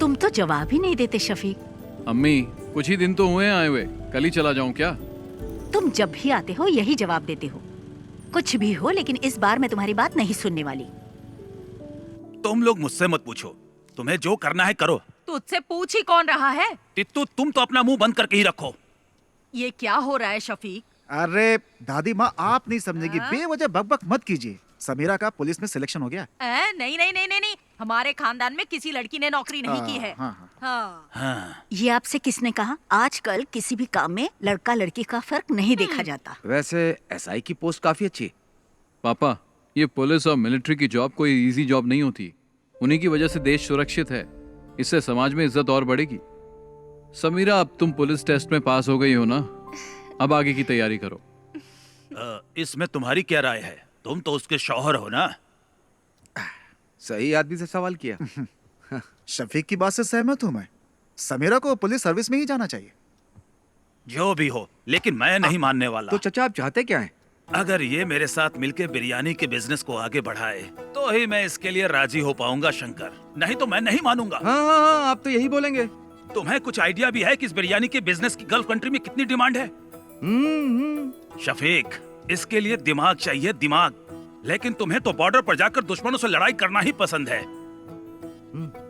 तुम तो जवाब ही नहीं देते शफीक। अम्मी कुछ ही दिन तो हुए हैं आए हुए, कल ही चला जाऊं क्या? तुम जब भी आते हो यही जवाब देते हो। कुछ भी हो, लेकिन इस बार मैं तुम्हारी बात नहीं सुनने वाली। तुम लोग मुझसे मत पूछो, तुम्हें जो करना है करो। तुझसे पूछ ही कौन रहा है? तित्तू तुम तो अपना मुंह बंद करके ही रखो। ये क्या हो रहा है शफीक? अरे दादी माँ, आप नहीं समझेगी, बेवजह बकबक मत कीजिए। समीरा का पुलिस में सिलेक्शन हो गया। नहीं नहीं नहीं नहीं नहीं, हमारे खानदान में किसी लड़की ने नौकरी नहीं की है। हाँ। ये आपसे किसने कहा? आजकल किसी भी काम में लड़का लड़की का फर्क नहीं देखा जाता। वैसे एसआई की पोस्ट काफी अच्छी है। पापा, ये पुलिस और मिलिट्री की जॉब कोई इजी जॉब नहीं होती। उन्हीं की वजह से देश सुरक्षित है, इससे समाज में इज्जत और बढ़ेगी। समीरा, अब तुम पुलिस टेस्ट में पास हो गई हो ना, अब आगे की तैयारी करो। इसमें तुम्हारी क्या राय है? तुम तो उसके शौहर हो ना। सही आदमी से सवाल किया। शफीक की बात से सहमत हूँ मैं। समीरा को पुलिस सर्विस में ही जाना चाहिए। जो भी हो, लेकिन मैं नहीं मानने वाला। तो चचा आप चाहते क्या हैं? अगर ये मेरे साथ मिलके बिरयानी के बिजनेस को आगे बढ़ाए तो ही मैं इसके लिए राजी हो पाऊंगा शंकर, नहीं तो मैं नहीं मानूंगा। हाँ, आप तो यही बोलेंगे। तुम्हें कुछ आइडिया भी है कि इस बिरयानी के बिजनेस की गल्फ कंट्री में कितनी डिमांड है? शफीक, इसके लिए दिमाग चाहिए, दिमाग। लेकिन तुम्हें तो बॉर्डर पर जाकर दुश्मनों से लड़ाई करना ही पसंद है।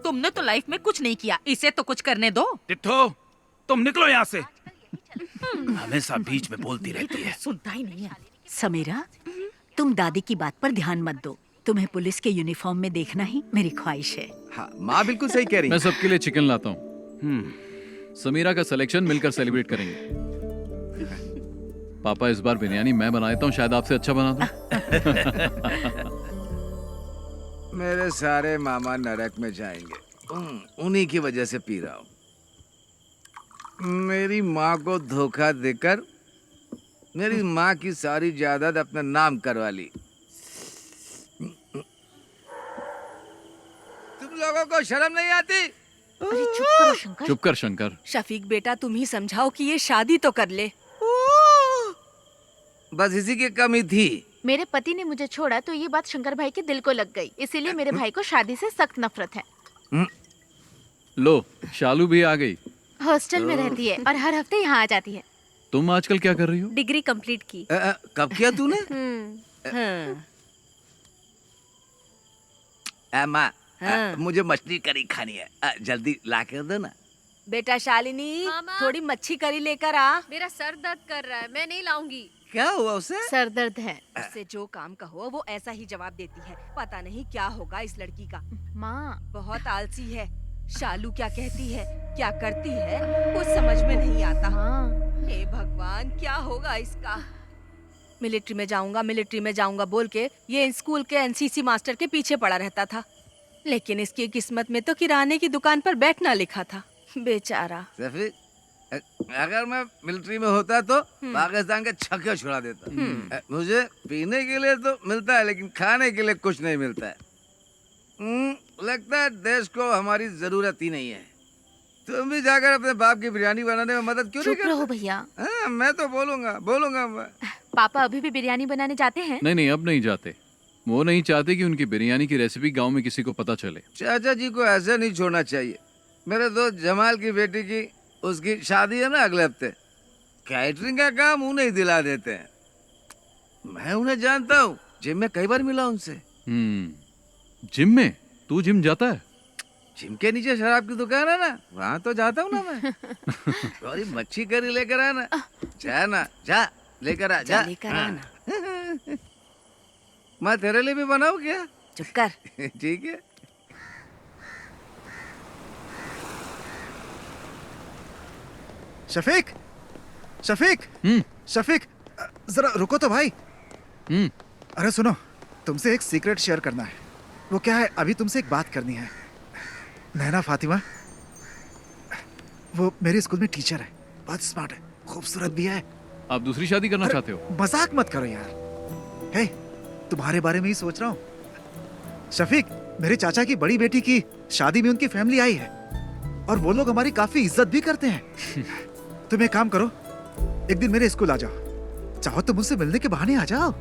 तुमने तो लाइफ में कुछ नहीं किया, इसे तो कुछ करने दो। तित्थो, तुम निकलो यहाँ से। हमेशा बीच में बोलती रहती है। सुनता ही नहीं है। समीरा, तुम दादी की बात पर ध्यान मत दो। तुम्हें पुलिस के यूनिफॉर्म में देखना ही मेरी ख्वाहिश है। हाँ, माँ बिल्कुल सही कह रही है। मैं सबके लिए चिकन लाता हूँ। समीरा का सिलेक्शन मिलकर सेलिब्रेट करेंगे। पापा, इस बार बिरयानी मैं बना देता हूँ, शायद आपसे अच्छा बना दूं। मेरे सारे मामा नरक में जाएंगे, उन्हीं की वजह से पी रहा हूँ। मेरी माँ को धोखा देकर मेरी माँ की सारी जायदाद अपने नाम करवा ली। तुम लोगों को शर्म नहीं आती? अरे चुप करो शंकर। चुप कर शंकर। शफीक बेटा, तुम ही समझाओ कि ये शादी तो कर ले। बस इसी की कमी थी। मेरे पति ने मुझे छोड़ा तो ये बात शंकर भाई के दिल को लग गई, इसीलिए मेरे भाई को शादी से सख्त नफरत है। लो, शालू भी आ गई। हॉस्टल में रहती है और हर हफ्ते यहाँ आ जाती है। तुम आजकल क्या कर रही हो? डिग्री कंप्लीट की। कब किया तूने? माँ, मुझे मछली करी खानी है, जल्दी ला कर दो ना। बेटा शालिनी, थोड़ी मच्छी करी लेकर आ। मेरा सर दर्द कर रहा है, मैं नहीं लाऊंगी। क्या हुआ उसे? सर दर्द है। उससे जो काम कहो वो ऐसा ही जवाब देती है। पता नहीं क्या होगा इस लड़की का। माँ, बहुत आलसी है। शालू क्या कहती है, क्या करती है, कुछ समझ में नहीं आता। हे भगवान, क्या होगा इसका? मिलिट्री में जाऊंगा बोल के ये स्कूल के एनसीसी मास्टर के पीछे पड़ा रहता था, लेकिन इसकी किस्मत में तो किराने की दुकान पर बैठना लिखा था। बेचारा। अगर मैं मिलिट्री में होता तो पाकिस्तान के छक्के छुड़ा देता। मुझे पीने के लिए तो मिलता है, लेकिन खाने के लिए कुछ नहीं मिलता है। लगता है देश को हमारी जरूरत ही नहीं है। तुम भी जाकर अपने बाप की बिरयानी बनाने में मदद क्यों नहीं करते? चुप रहो भैया। मैं तो बोलूंगा मैं। पापा अभी भी बिरयानी बनाने जाते हैं? नहीं, अब नहीं जाते। वो नहीं चाहते कि उनकी बिरयानी की रेसिपी गांव में किसी को पता चले। चाचा जी को ऐसे नहीं छोड़ना चाहिए। मेरे दोस्त जमाल की बेटी की उसकी शादी है ना अगले हफ्ते। कैटरिंग का काम उन्हें ही दिला देते हैं। मैं उन्हें जानता हूँ, जिम में कई बार मिला उनसे। जिम में? तू जिम जाता है? जिम के नीचे शराब की दुकान है ना, वहाँ तो जाता हूँ ना मैं। थोड़ी मच्छी करी लेकर आना। जा लेकर आ, जा लेकर आना। मैं तेरे लिए भी बनाऊँ क्या? चुप कर। ठीक है। शफीक, शफीक, जरा रुको तो भाई। अरे सुनो, तुमसे एक सीक्रेट शेयर करना है। वो क्या है, अभी तुमसे एक बात करनी है। नैना फातिमा, वो मेरे स्कूल में टीचर है, बहुत स्मार्ट है, खूबसूरत भी है। आप दूसरी शादी करना चाहते हो? मजाक मत करो यार। हे, तुम्हारे बारे में ही सोच रहा हूँ। शफीक, मेरे चाचा की बड़ी बेटी की शादी में उनकी फैमिली आई है और वो लोग हमारी काफी इज्जत भी करते हैं। तुम एक काम करो, एक दिन मेरे स्कूल आ जाओ। चाहो तो मुझसे मिलने के बहाने आ जाओ।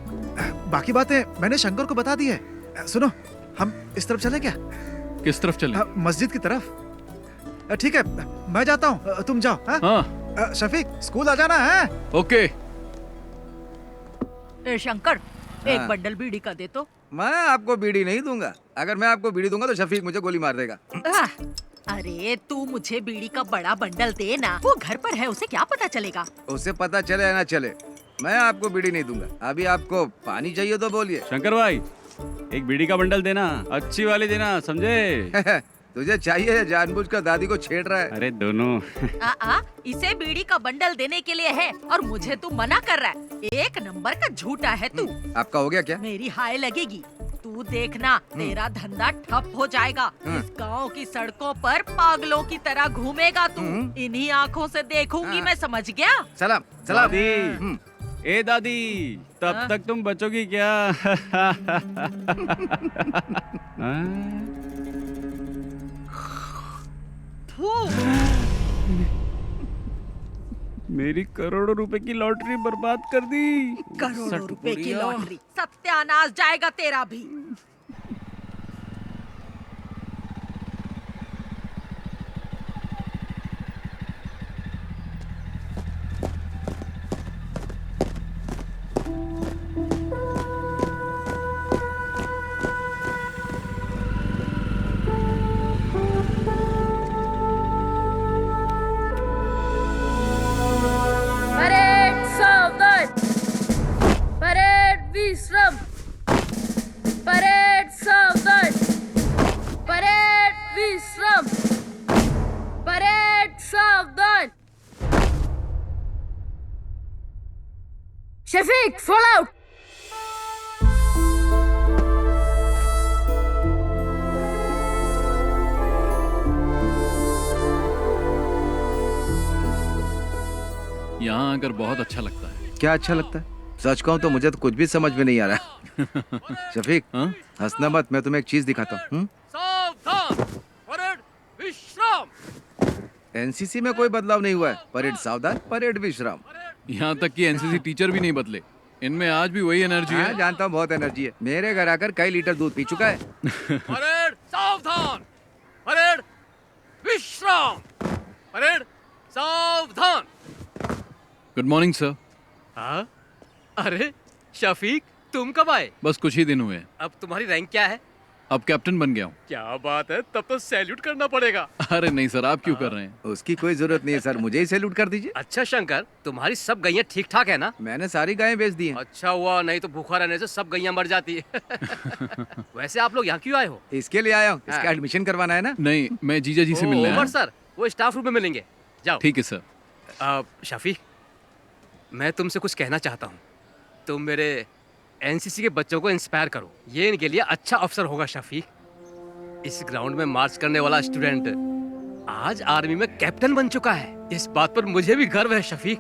बाकी बातें मैंने शंकर को बता दी है। सुनो, हम इस तरफ चलें क्या? किस तरफ चलें? मस्जिद की तरफ। ठीक है, मैं जाता हूँ, तुम जाओ। हाँ? हाँ शफीक, स्कूल आ जाना है। ओके। ए शंकर, हाँ। एक बंडल बीड़ी का दे तो। मैं आपको बीड़ी नहीं दूंगा। अगर मैं आपको बीड़ी दूंगा तो शफीक मुझे गोली मार देगा। अरे तू मुझे बीड़ी का बड़ा बंडल दे ना, वो घर पर है, उसे क्या पता चलेगा। उसे पता चले या ना चले, मैं आपको बीड़ी नहीं दूंगा। अभी आपको पानी चाहिए तो बोलिए। शंकर भाई, एक बीड़ी का बंडल देना, अच्छी वाली देना, समझे? तुझे चाहिए या जानबूझकर दादी को छेड़ रहा है? अरे दोनों। इसे बीड़ी का बंडल देने के लिए है और मुझे तू मना कर रहा है। एक नंबर का झूठा है तू। आपका हो गया क्या? मेरी हाय लगेगी। तू देखना, तेरा धंधा ठप हो जाएगा। इस गांव की सड़कों पर पागलों की तरह घूमेगा तू। इन्हीं आँखों से देखूंगी मैं, समझ गया? सलाम सलाम। दादी, ए दादी, तब तक तुम बचोगी क्या? मेरी करोड़ों रुपए की लॉटरी बर्बाद कर दी। करोड़ों रुपए की लॉटरी, सत्यानाश जाएगा तेरा भी। परेड सावधान, परेड विश्राम, परेड सावधान, परेड विश्राम, परेड सावधान। Shafiq, fall out. यहाँ आकर बहुत अच्छा लगता है। क्या अच्छा लगता है? सच कहूँ तो मुझे तो कुछ भी समझ में नहीं आ रहा। शफीक, हंसना मत, मैं तुम्हें एक चीज दिखाता हूँ। एनसीसी में कोई बदलाव नहीं हुआ है। परेड सावधान, परेड विश्राम। यहाँ तक कि एनसीसी टीचर भी नहीं बदले, इनमें आज भी वही एनर्जी है। जानता हूँ, बहुत एनर्जी है। मेरे घर आकर कई लीटर दूध पी चुका है। परेड सावधान, परेड विश्राम, परेड सावधान। Good morning sir. हाँ? अरे शफीक, तुम कब आए? बस कुछ ही दिन हुए हैं। अब तुम्हारी रैंक क्या है? अब कैप्टन बन गया हूँ। क्या बात है, तब तो सैल्यूट करना पड़ेगा। अरे नहीं सर, आप क्यों कर रहे हैं? उसकी कोई जरूरत नहीं है सर, मुझे ही सैल्यूट कर दीजिए। अच्छा शंकर, तुम्हारी सब गैया ठीक ठाक है ना? मैंने सारी गायें बेच दी हैं। अच्छा हुआ, नहीं तो भूखा रहने से सब गैया मर जाती है। वैसे आप लोग यहाँ क्यों आए हो? इसके लिए आया हूँ, इसका एडमिशन करवाना है ना। नहीं, मैं जीजा जी से मिलने आया उमर हूँ। सर, वो स्टाफ रूम में मिलेंगे, जाओ। ठीक है सर। शफीक, मैं तुमसे कुछ कहना चाहता हूँ। तुम मेरे एनसीसी के बच्चों को इंस्पायर करो, ये इनके लिए अच्छा अवसर होगा। शफीक, इस ग्राउंड में मार्च करने वाला स्टूडेंट आज आर्मी में कैप्टन बन चुका है। इस बात पर मुझे भी गर्व है शफीक।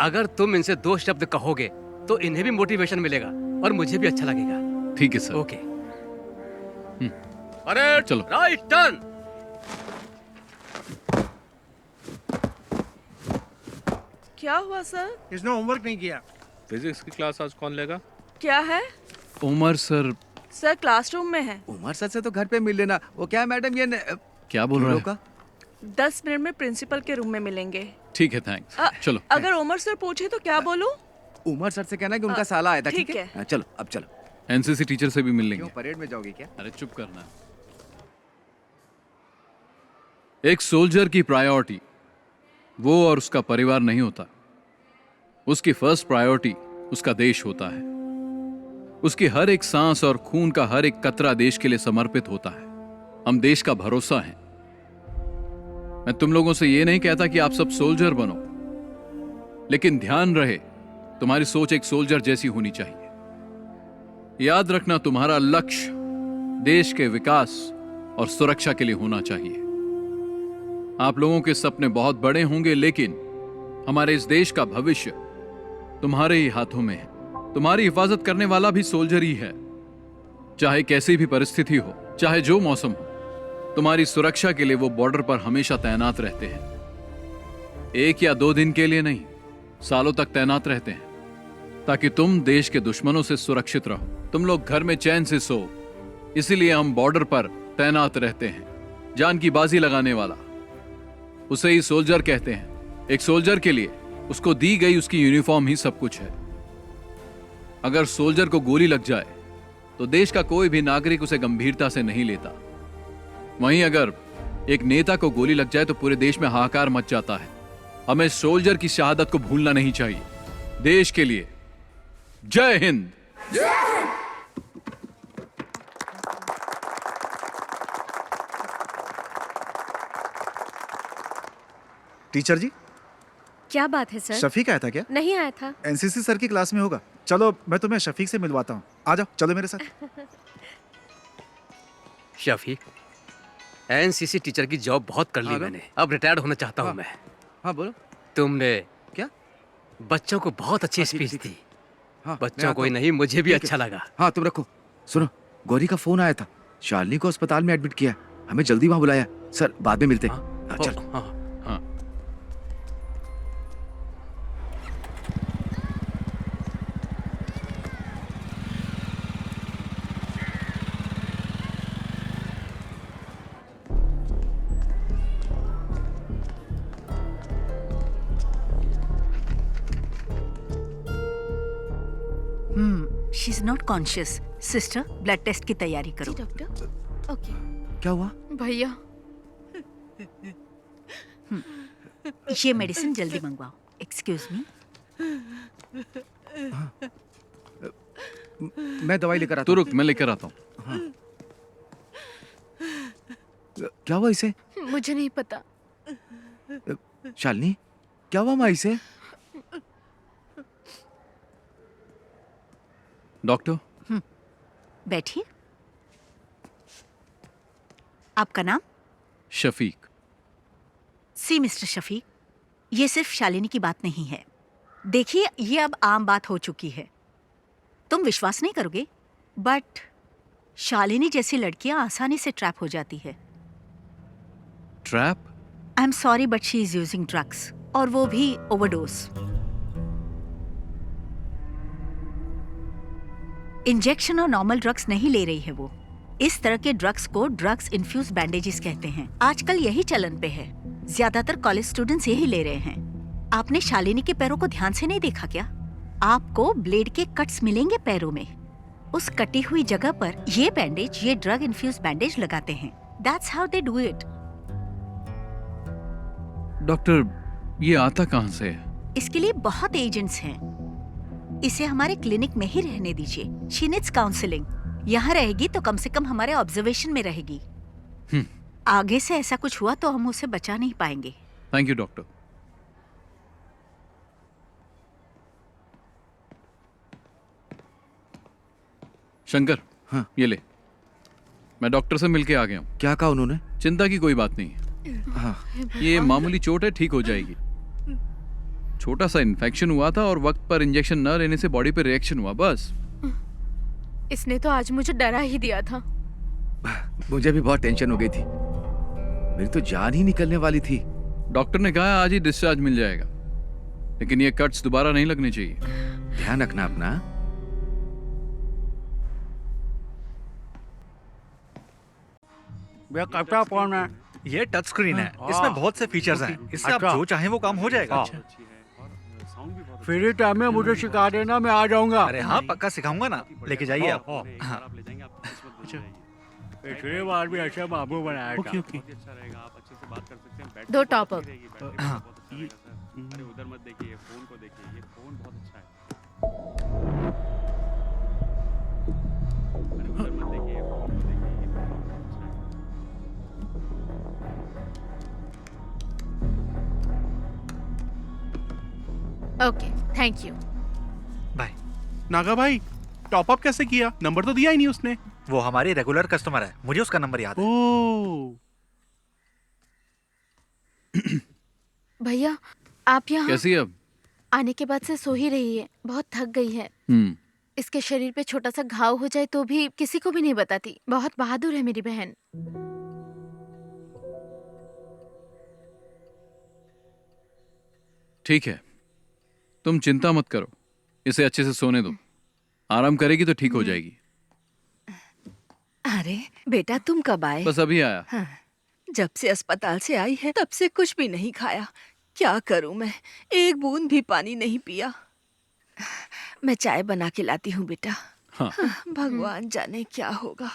अगर तुम इनसे 2 शब्द कहोगे तो इन्हें भी मोटिवेशन मिलेगा और मुझे भी अच्छा लगेगा। ठीक है सर। ओके। परेड, चलो। Right turn. क्या हुआ सर? इसने होमवर्क नहीं किया। फिजिक्स की क्लास आज कौन लेगा? क्या है? उमर सर। सर क्लासरूम में है। उमर सर से तो घर पे मिल लेना। वो क्या मैडम, ये क्या बोल रहे हो? 10 मिनट में प्रिंसिपल के रूम में मिलेंगे। ठीक है, थैंक्स। चलो। अगर उमर सर पूछे तो क्या बोलूं? उमर सर से कहना कि उनका साला आया था। ठीक है? हाँ, चलो अब चलो। एनसीसी टीचर से भी मिल लेंगे। क्यों, परेड में जाओगे क्या? अरे चुप करना। एक सोल्जर की प्रायोरिटी वो और उसका परिवार नहीं होता। उसकी फर्स्ट प्रायोरिटी उसका देश होता है। उसकी हर एक सांस और खून का हर एक कतरा देश के लिए समर्पित होता है। हम देश का भरोसा हैं। मैं तुम लोगों से यह नहीं कहता कि आप सब सोल्जर बनो, लेकिन ध्यान रहे तुम्हारी सोच एक सोल्जर जैसी होनी चाहिए। याद रखना, तुम्हारा लक्ष्य देश के विकास और सुरक्षा के लिए होना चाहिए। आप लोगों के सपने बहुत बड़े होंगे, लेकिन हमारे इस देश का भविष्य तुम्हारे ही हाथों में है। तुम्हारी हिफाजत करने वाला भी सोल्जर ही है। चाहे कैसी भी परिस्थिति हो, चाहे जो मौसम हो, तुम्हारी सुरक्षा के लिए वो बॉर्डर पर हमेशा तैनात रहते हैं। 1 या 2 दिन के लिए नहीं, सालों तक तैनात रहते हैं, ताकि तुम देश के दुश्मनों से सुरक्षित रहो, तुम लोग घर में चैन से सो। इसीलिए हम बॉर्डर पर तैनात रहते हैं। जान की बाजी लगाने वाला उसे ही सोल्जर कहते हैं। एक सोल्जर के लिए उसको दी गई उसकी यूनिफॉर्म ही सब कुछ है। अगर सोल्जर को गोली लग जाए तो देश का कोई भी नागरिक उसे गंभीरता से नहीं लेता। वहीं अगर एक नेता को गोली लग जाए तो पूरे देश में हाहाकार मच जाता है। हमें सोल्जर की शहादत को भूलना नहीं चाहिए। देश के लिए जय हिंद। टीचर जी, क्या बात है सर? शफीक आया था क्या? नहीं आया था। एनसीसी सर की क्लास में होगा। चलो मैं तुम्हें शफीक से मिलवाता हूँ। आ जाओ, चलो मेरे साथ। शफीक, एनसीसी टीचर की जॉब बहुत कर ली मैंने, अब रिटायर्ड होना चाहता हूँ मैं। हाँ बोलो। तुमने क्या बच्चों को बहुत अच्छी स्पीच दी। हाँ, बच्चों को ही नहीं, मुझे भी अच्छा लगा। हाँ तुम रखो। सुनो, गौरी का फोन आया था। शालिनी को अस्पताल में एडमिट किया, हमें जल्दी वहां बुलाया। सर बाद में मिलते हैं। चल। हाँ। She is not conscious. Sister, blood test की तैयारी करो। डॉक्टर। ओके। क्या हुआ? भैया, ये मेडिसिन जल्दी मंगवाओ। Excuse me. मैं दवाई लेकर आता तू हूँ। रुक, मैं लेकर आता हूँ। हाँ। क्या हुआ इसे? मुझे नहीं पता। शालिनी, क्या हुआ माँ इसे? डॉक्टर। बैठिए। आपका नाम? शफीक। सी मिस्टर शफीक, ये सिर्फ शालिनी की बात नहीं है। देखिए, ये अब आम बात हो चुकी है। तुम विश्वास नहीं करोगे, बट शालिनी जैसी लड़कियां आसानी से ट्रैप हो जाती है। Trap? I am sorry but she is using drugs, और वो भी ओवरडोज। इंजेक्शन और नॉर्मल ड्रग्स नहीं ले रही है वो। इस तरह के ड्रग्स को ड्रग्स इन्फ्यूज बैंडेजेस कहते हैं। आजकल यही चलन पे है। ज्यादातर कॉलेज स्टूडेंट्स यही ले रहे हैं। आपने शालिनी के पैरों को ध्यान से नहीं देखा क्या? आपको ब्लेड के कट्स मिलेंगे पैरों में। उस कटी हुई जगह पर ये बैंडेज, ये ड्रग इन्फ्यूज बैंडेज लगाते हैं। That's how they do it. Doctor, ये आता कहाँ से है? इसके लिए बहुत एजेंट्स हैं। इसे हमारे क्लिनिक में ही रहने दीजिए। She needs counselling. यहाँ रहेगी तो कम से कम हमारे ऑब्जर्वेशन में रहेगी। आगे से ऐसा कुछ हुआ तो हम उसे बचा नहीं पाएंगे। Thank you doctor. शंकर, हाँ ये ले। मैं डॉक्टर से मिलके आ गया हूँ। क्या कहा उन्होंने? चिंता की कोई बात नहीं है। हाँ। ये मामूली चोट है, ठीक हो जाएगी। छोटा सा इन्फेक्शन हुआ था और वक्त पर इंजेक्शन न लेने से बॉडी पे रिएक्शन हुआ, बस। इसने तो आज मुझे डरा ही दिया था। मुझे भी बहुत टेंशन हो गई थी। मेरी तो जान ही निकलने वाली थी। डॉक्टर ने कहा आज ही डिस्चार्ज मिल जाएगा, लेकिन ये कट्स दोबारा नहीं लगने चाहिए। ध्यान रखना अपना। भैया कपड़ा कौन है? ये टच स्क्रीन है, इसमें बहुत से फीचर्स हैं। इससे आप जो चाहें वो काम हो जाएगा। फ्री टाइम में मुझे सिखा देना, मैं आ जाऊंगा। अरे हाँ, पक्का सिखाऊंगा ना। लेके जाइए आप। हाँ। पिछले बार भी ऐसे बाबू बनाया था। दो टॉप अप। हाँ। अरे उधर मत देखिए, फोन को देखिए। ये फोन बहुत अच्छा है। अरे उधर मत देखिए, फोन को देखिए। ये फोन बहुत अच्छा है। Okay, thank you. Bye. Naga भाई, टॉप अप कैसे किया? नंबर तो दिया ही नहीं उसने। वो हमारी रेगुलर कस्टमर है, मुझे उसका नंबर याद है। ओह। भैया, आप यहाँ कैसी है अब? आने के बाद से सो ही रही है। बहुत थक गई है। इसके शरीर पे छोटा सा घाव हो जाए तो भी किसी को भी नहीं बताती। बहुत बहादुर है मेरी बहन। ठीक है, तुम चिंता मत करो, इसे अच्छे से सोने दो। आराम करेगी तो ठीक हो जाएगी। अरे बेटा, तुम कब आए? बस अभी आया। हाँ, जब से अस्पताल से आई है तब से कुछ भी नहीं खाया। क्या करूं मैं, एक बूंद भी पानी नहीं पिया। मैं चाय बना के लाती हूँ बेटा। हाँ। भगवान जाने क्या होगा।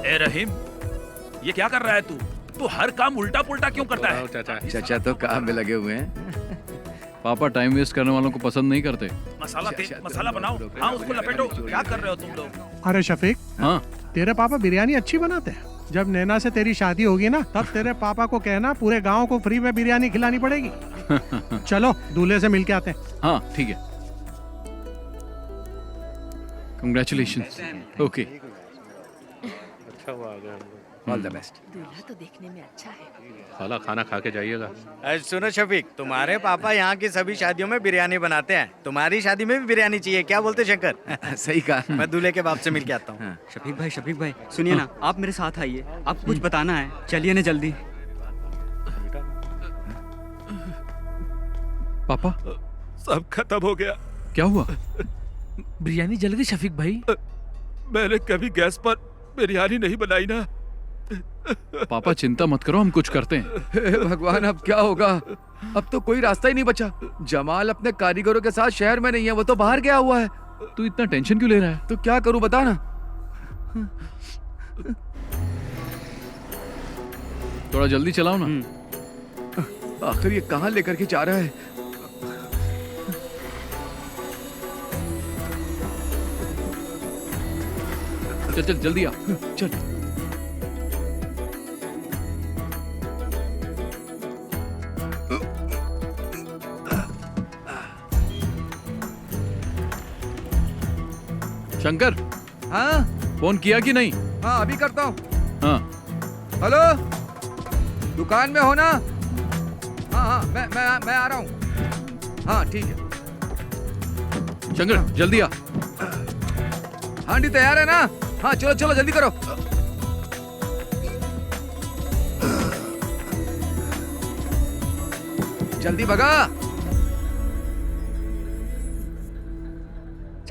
ए रहीम, ये क्या कर रहा है तू? तू हर काम उल्टा पुल्टा क्यों करता है? चाचा तो काम में लगे हुए हैं। पापा टाइम वेस्ट करने वालों को पसंद नहीं करते। मसाला बनाओ। हाँ, उसको लपेटो। क्या कर रहे हो तुम लोग? अरे शफीक, हाँ तेरे पापा बिरयानी अच्छी बनाते हैं। जब नैना से तेरी शादी होगी ना, तब तेरे पापा को कहना पूरे गांव को फ्री में बिरयानी खिलानी पड़ेगी। चलो दूल्हे से मिलके आते हैं। हाँ ठीक है। कंग्रेचुलेशन। ओके, अच्छा हुआ आ गए हम लोग। All the best. दूल्हा तो देखने में अच्छा है। खाला खाना खा के जाइएगा। सुनो शफीक, तुम्हारे पापा यहाँ की सभी शादियों में बिरयानी बनाते हैं। तुम्हारी शादी में भी बिरयानी चाहिए, क्या बोलते शंकर? सही कहा। मैं दूल्हे के बाप से मिल के आता हूँ। शफीक भाई सुनिए ना, आप मेरे साथ आइए। आपको कुछ बताना है, चलिए ना जल्दी। पापा सब खत्म हो गया। क्या हुआ? बिरयानी जल गई शफीक भाई। मैंने कभी गैस पर बिरयानी नहीं बनाई ना। पापा चिंता मत करो, हम कुछ करते हैं। हे भगवान, अब क्या होगा? अब तो कोई रास्ता ही नहीं बचा। जमाल अपने कारीगरों के साथ शहर में नहीं है, वो तो बाहर गया हुआ है। तू इतना टेंशन क्यों ले रहा है? तो क्या करूं बता ना। थोड़ा जल्दी चलाओ ना। आखिर ये कहाँ लेकर के जा रहा है? चल चल जल्दी आ। चल। शंकर, हाँ फोन किया कि नहीं? हाँ अभी करता हूँ। हाँ हेलो, दुकान में हो ना? हाँ हाँ मैं आ रहा हूँ। हाँ ठीक है। शंकर जल्दी आ। हांडी तैयार है ना? हाँ चलो चलो जल्दी करो। जल्दी भगा।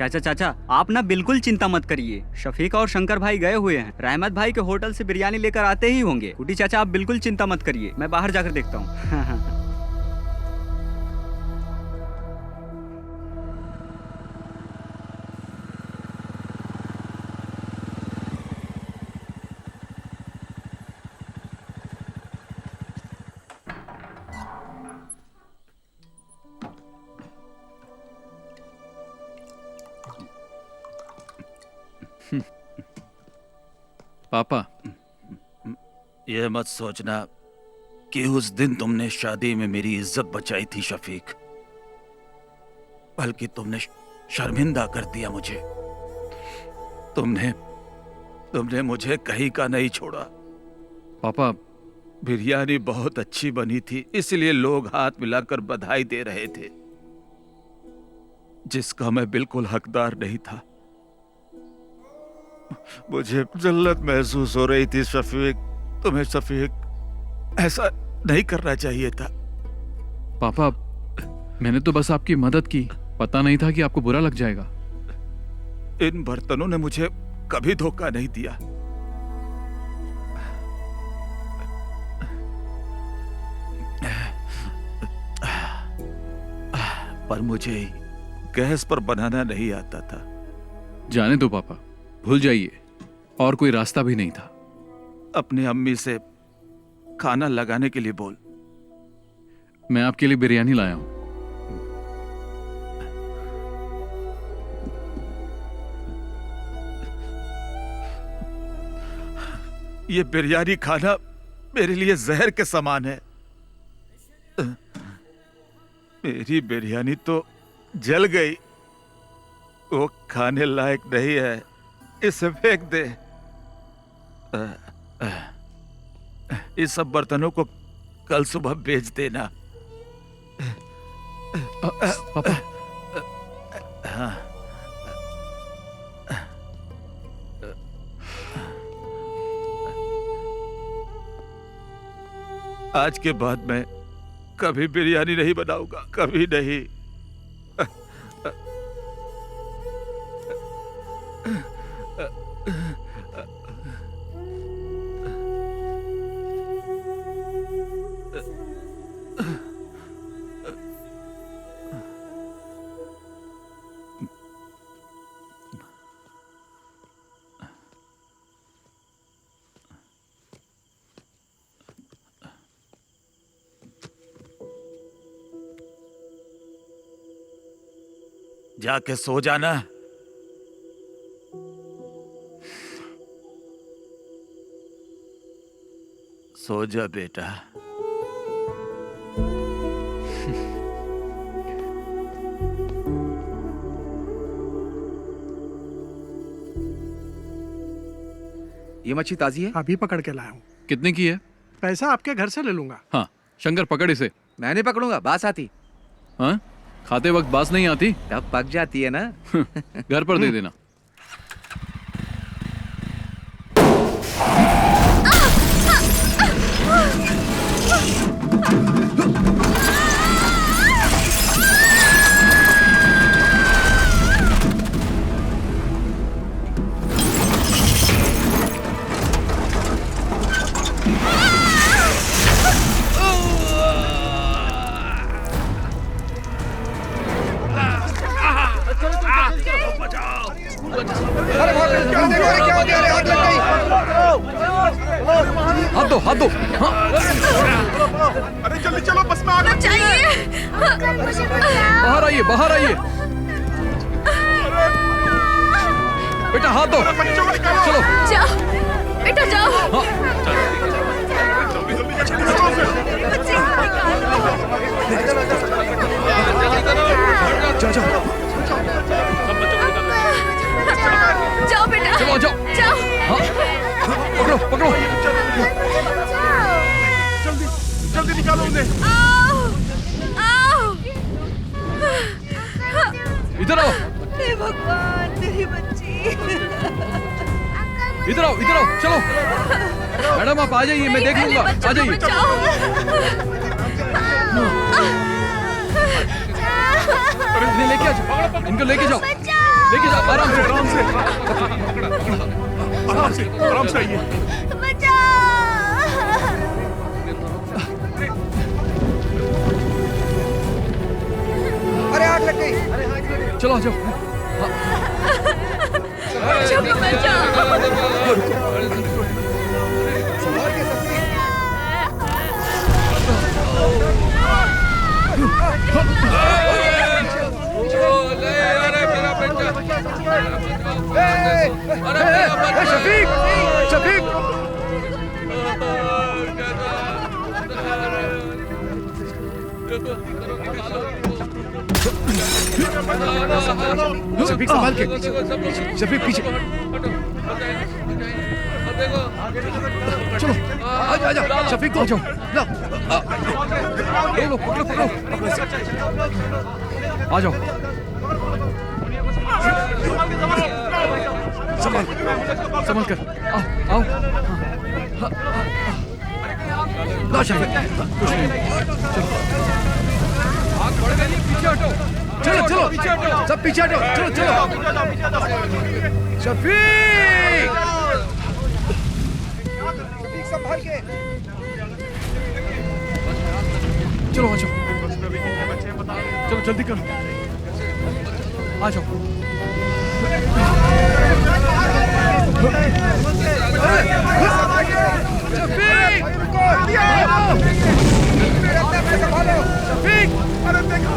चाचा आप ना बिल्कुल चिंता मत करिए। शफीक और शंकर भाई गए हुए हैं, रहमत भाई के होटल से बिरयानी लेकर आते ही होंगे। कुटी चाचा आप बिल्कुल चिंता मत करिए, मैं बाहर जाकर देखता हूँ। पापा ये मत सोचना कि उस दिन तुमने शादी में मेरी इज्जत बचाई थी शफीक, बल्कि तुमने शर्मिंदा कर दिया मुझे। तुमने मुझे कहीं का नहीं छोड़ा। पापा, बिरयानी बहुत अच्छी बनी थी, इसलिए लोग हाथ मिलाकर बधाई दे रहे थे, जिसका मैं बिल्कुल हकदार नहीं था। मुझे जिल्लत महसूस हो रही थी शफीक। तुम्हें शफीक ऐसा नहीं करना चाहिए था। पापा, मैंने तो बस आपकी मदद की, पता नहीं था कि आपको बुरा लग जाएगा। इन बर्तनों ने मुझे कभी धोखा नहीं दिया। पर मुझे गैस पर बनाना नहीं आता था। जाने दो पापा, भूल जाइए, और कोई रास्ता भी नहीं था। अपनी अम्मी से खाना लगाने के लिए बोल। मैं आपके लिए बिरयानी लाया हूं। ये बिरयानी खाना मेरे लिए जहर के समान है। मेरी बिरयानी तो जल गई, वो खाने लायक नहीं है, इसे फेंक दे। इस सब बर्तनों को कल सुबह बेच देना। पापा, हाँ। आज के बाद मैं कभी बिरयानी नहीं बनाऊंगा, कभी नहीं। जाके सो जाना। सो जा बेटा। ये मच्छी ताजी है? अभी पकड़ के लाया हूँ। कितने की है? पैसा आपके घर से ले लूंगा। हाँ, शंकर पकड़ इसे। मैं नहीं पकड़ूंगा, बास आती। हाँ? खाते वक्त बास नहीं आती? तब पक जाती है ना। घर पर दे देना। हाथ दो। अरे जल्दी चलो, बस में आग लग गई है। बाहर आइए, बाहर आइए। बेटा हाथ दो। चलो जाओ बेटा, जाओ। जाओ बेटा, चलो जाओ। जाओ। पकड़ो पकड़ो। जल्दी जल्दी निकालो उन्हें। इधर आओ। हे भगवान, मेरी बच्ची। इधर आओ, इधर आओ, चलो। मैडम आप आ जाइए, मैं देख लूंगा। आ जाइए। इन्हें लेके आ जाओ, इनको लेके जाओ, लेके जाओ। आराम से, आराम से, आराम से, आराम से आइए। अरे आग लग गई। चलो आ जाओ। शफीक, शफीक। शफीक संभाल के, शफीक पीछे। चलो आजा, शफीक को आ जाओ। लो पकड़ो, आ जाओ। संभाल कर, आओ। लो शफीक, कुछ नहीं, चलो सब पीछे हटो, चलो शफीक संभाल के, चलो आ जाओ, चलो जल्दी करो, आ जाओ। शफीक शफीक, अरे देखो,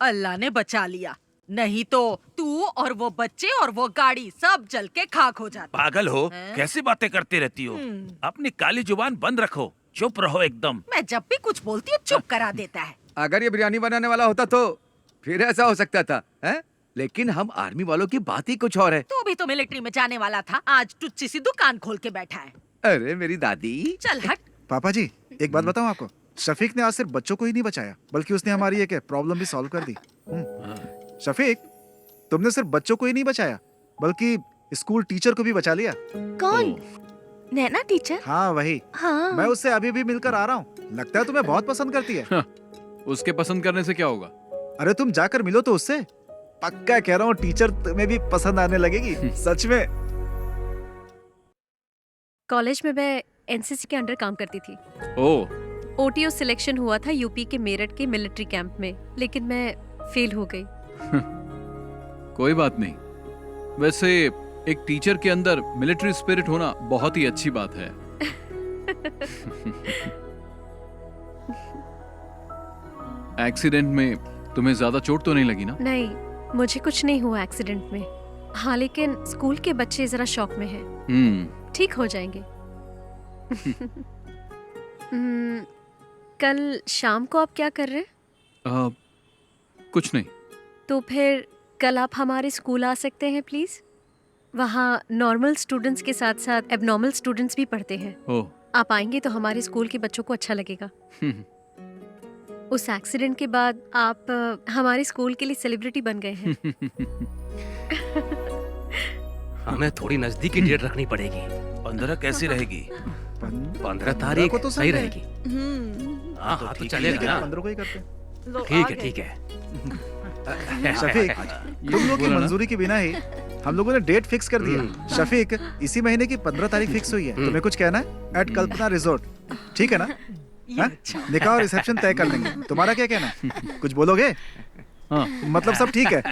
अल्लाह ने बचा लिया, नहीं तो तू और वो बच्चे और वो गाड़ी सब जल के खाक हो जाते। पागल हो, हैं? कैसी बातें करती रहती हो? अपनी काली जुबान बंद रखो, चुप रहो एकदम। मैं जब भी कुछ बोलती हूँ चुप करा देता है। अगर ये बिरयानी बनाने वाला होता तो फिर ऐसा हो सकता था, हैं? लेकिन हम आर्मी वालों की बात ही कुछ और है। तू भी तो मिलिट्री में जाने वाला था, आज टुच्ची सी दुकान खोल के बैठा है। अरे मेरी दादी, चल हट। पापा जी एक बात बताऊं आपको, शफीक ने आज सिर्फ बच्चों को ही नहीं बचाया बल्कि उसने हमारी एक प्रॉब्लम भी सॉल्व कर दी। शफीक, तुमने सिर्फ बच्चों को ही नहीं बचाया बल्कि स्कूल टीचर को भी बचा लिया। कौन? नैना टीचर? हाँ वही। हाँ। मैं उससे अभी भी मिलकर आ रहा हूँ, लगता है तुम्हें बहुत पसंद करती है। उसके पसंद करने से क्या होगा? अरे तुम जाकर मिलो तो उससे, पक्का कह रहा हूँ टीचर तुम्हें भी पसंद आने लगेगी। सच में। कॉलेज में मैं एनसीसी के अंडर काम करती थी। ओह। ओटीओ सिलेक्शन हुआ था यूपी के मेरठ के मिलिट्री कैंप में, लेकिन मैं फेल हो गई। कोई बात नहीं, वैसे एक टीचर के अंदर मिलिट्री स्पिरिट होना बहुत ही अच्छी बात है। एक्सीडेंट में तुम्हें ज्यादा चोट तो नहीं लगी ना? नहीं, मुझे कुछ नहीं हुआ एक्सीडेंट में। हाँ, लेकिन स्कूल के बच्चे जरा शॉक में हैं। ठीक हो जाएंगे। कल शाम को आप क्या कर रहे हैं? कुछ नहीं। तो फिर कल आप हमारे स्कूल आ सकते हैं प्लीज? वहाँ नॉर्मल स्टूडेंट्स के साथ साथ एबनॉर्मल स्टूडेंट्स भी पढ़ते हैं। ओह। आप आएंगे तो हमारे स्कूल के बच्चों को अच्छा लगेगा। उस एक्सीडेंट के बाद आप हमारे स्कूल के लिए सेलिब्रिटी बन गए हैं। हमें थोड़ी नजदीकी डेट रखनी पड़ेगी। 15 कैसी रहेगी? 15 तारीख को तो सही सही रहेगी। हाँ हाँ तो चलेगा ना। 15 को ही करते हैं। ठीक है। शफीक, तुम लोग की मंजूरी के बिना ही हम लोगों ने डेट फिक्स कर दिया। शफीक, इसी महीने की 15 तारीख फिक्स हुई है। तुम्हें कुछ कहना है? एट कल्पना रिजॉर्ट, ठीक है ना? निकाह और रिसेप्शन तय कर लेंगे। तुम्हारा क्या कहना है? कुछ बोलोगे? मतलब सब ठीक है?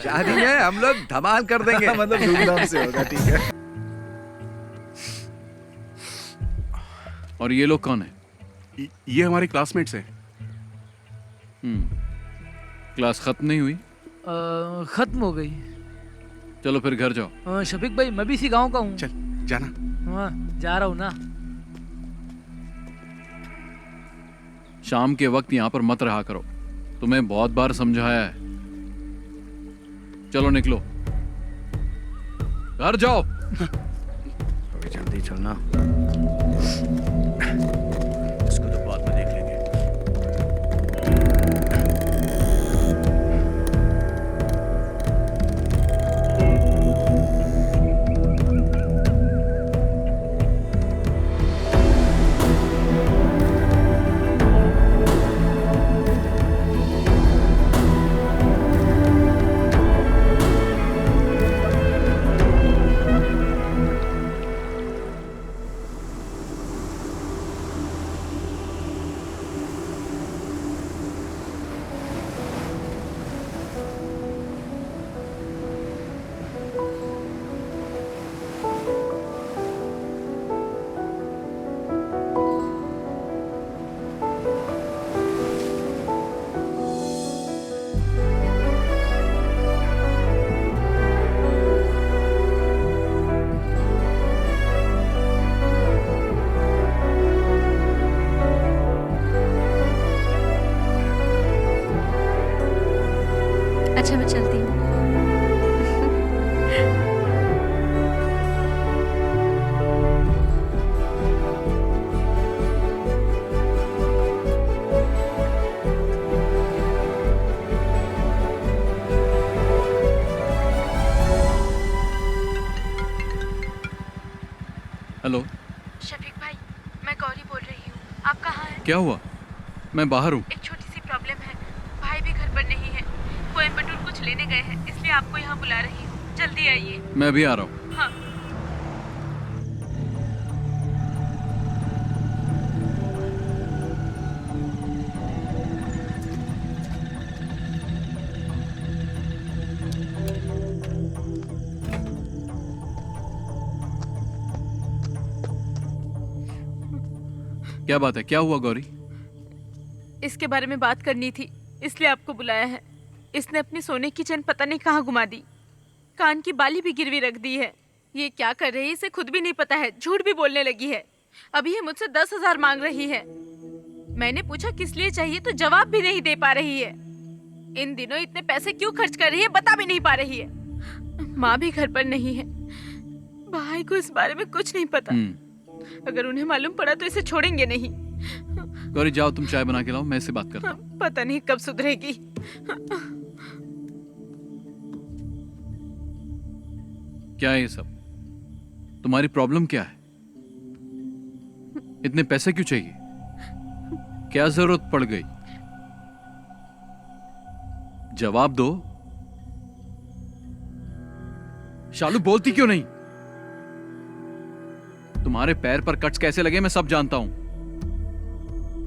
शादी में हम लोग धमाल कर देंगे। मतलब धूमधाम से होगा, ठीक है। और ये लोग कौन है? ये हमारे क्लासमेट्स हैं। क्लास खत्म नहीं हुई? खत्म हो गई। चलो फिर घर जाओ। शफीक भाई, मैं भी इसी गांव का हूँ। चल जाना। हाँ, जा रहा हूँ ना। शाम के वक्त यहाँ पर मत रहा करो, तुम्हें बहुत बार समझाया है। चलो निकलो, घर जाओ। अभी जल्दी चलना, इसको तो बाद में देख लेंगे। अच्छा मैं चलती हूँ। हेलो, शफीक भाई, मैं गौरी बोल रही हूँ। आप कहाँ हैं? क्या हुआ? मैं बाहर हूँ। एक छोटी सी प्रॉब्लम है। भाई भी घर पर नहीं है। कोयम्बटूर कुछ लेने गए हैं, इसलिए आपको यहाँ बुला रही हूँ। जल्दी आइए। मैं भी आ रहा हूँ। हाँ। क्या बात है? क्या हुआ गौरी? इसके बारे में बात करनी थी, इसलिए आपको बुलाया है। इसने अपनी सोने की चेन पता नहीं कहाँ घुमा दी, कान की बाली भी गिरवी रख दी है। ये क्या कर रही है इसे खुद भी नहीं पता है। झूठ भी बोलने लगी है। अभी ये मुझसे 10,000 मांग रही है। मैंने पूछा किस लिए चाहिए तो जवाब भी नहीं दे पा रही है। इन दिनों इतने पैसे क्यों खर्च कर रही है बता भी नहीं पा रही है। माँ भी घर पर नहीं है। भाई को इस बारे में कुछ नहीं पता। अगर उन्हें मालूम पड़ा तो इसे छोड़ेंगे नहीं। गौरी जाओ, तुम चाय बना के लाओ, मैं इससे बात करता हूँ। पता नहीं कब सुधरेगी। क्या है ये सब? तुम्हारी प्रॉब्लम क्या है? इतने पैसे क्यों चाहिए? क्या जरूरत पड़ गई? जवाब दो। शालू बोलती क्यों नहीं? तुम्हारे पैर पर कट्स कैसे लगे मैं सब जानता हूं,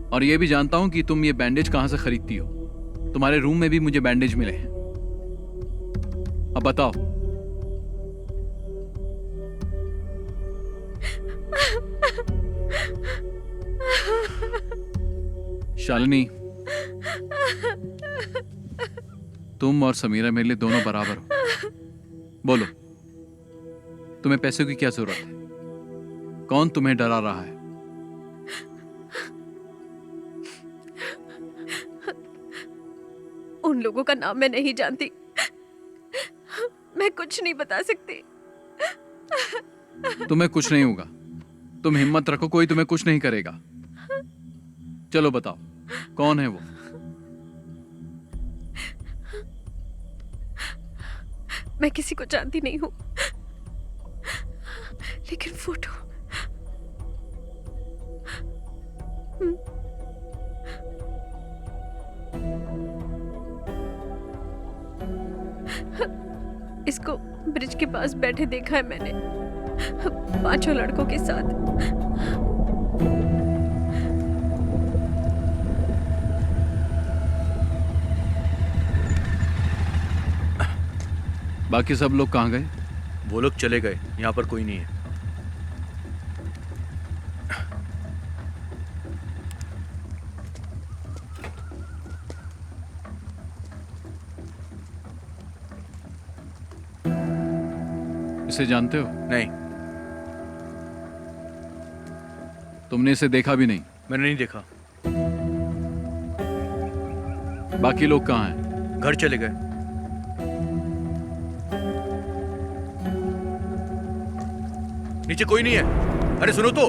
और यह भी जानता हूं कि तुम ये बैंडेज कहां से खरीदती हो। तुम्हारे रूम में भी मुझे बैंडेज मिले हैं। अब बताओ। शालिनी, तुम और समीरा मेरे लिए दोनों बराबर हो। बोलो, तुम्हें पैसों की क्या जरूरत है? कौन तुम्हें डरा रहा है? उन लोगों का नाम मैं नहीं जानती। मैं कुछ नहीं बता सकती। तुम्हें कुछ नहीं होगा। तुम हिम्मत रखो, कोई तुम्हें कुछ नहीं करेगा। चलो बताओ, कौन है वो? मैं किसी को जानती नहीं हूँ, लेकिन फोटो इसको ब्रिज के पास बैठे देखा है मैंने, 5 लड़कों के साथ। बाकी सब लोग कहाँ गए? वो लोग चले गए, यहाँ पर कोई नहीं है। इसे जानते हो? नहीं। तुमने इसे देखा भी नहीं? मैंने नहीं देखा। बाकी लोग कहाँ हैं? घर चले गए। नीचे कोई नहीं है। अरे सुनो तो।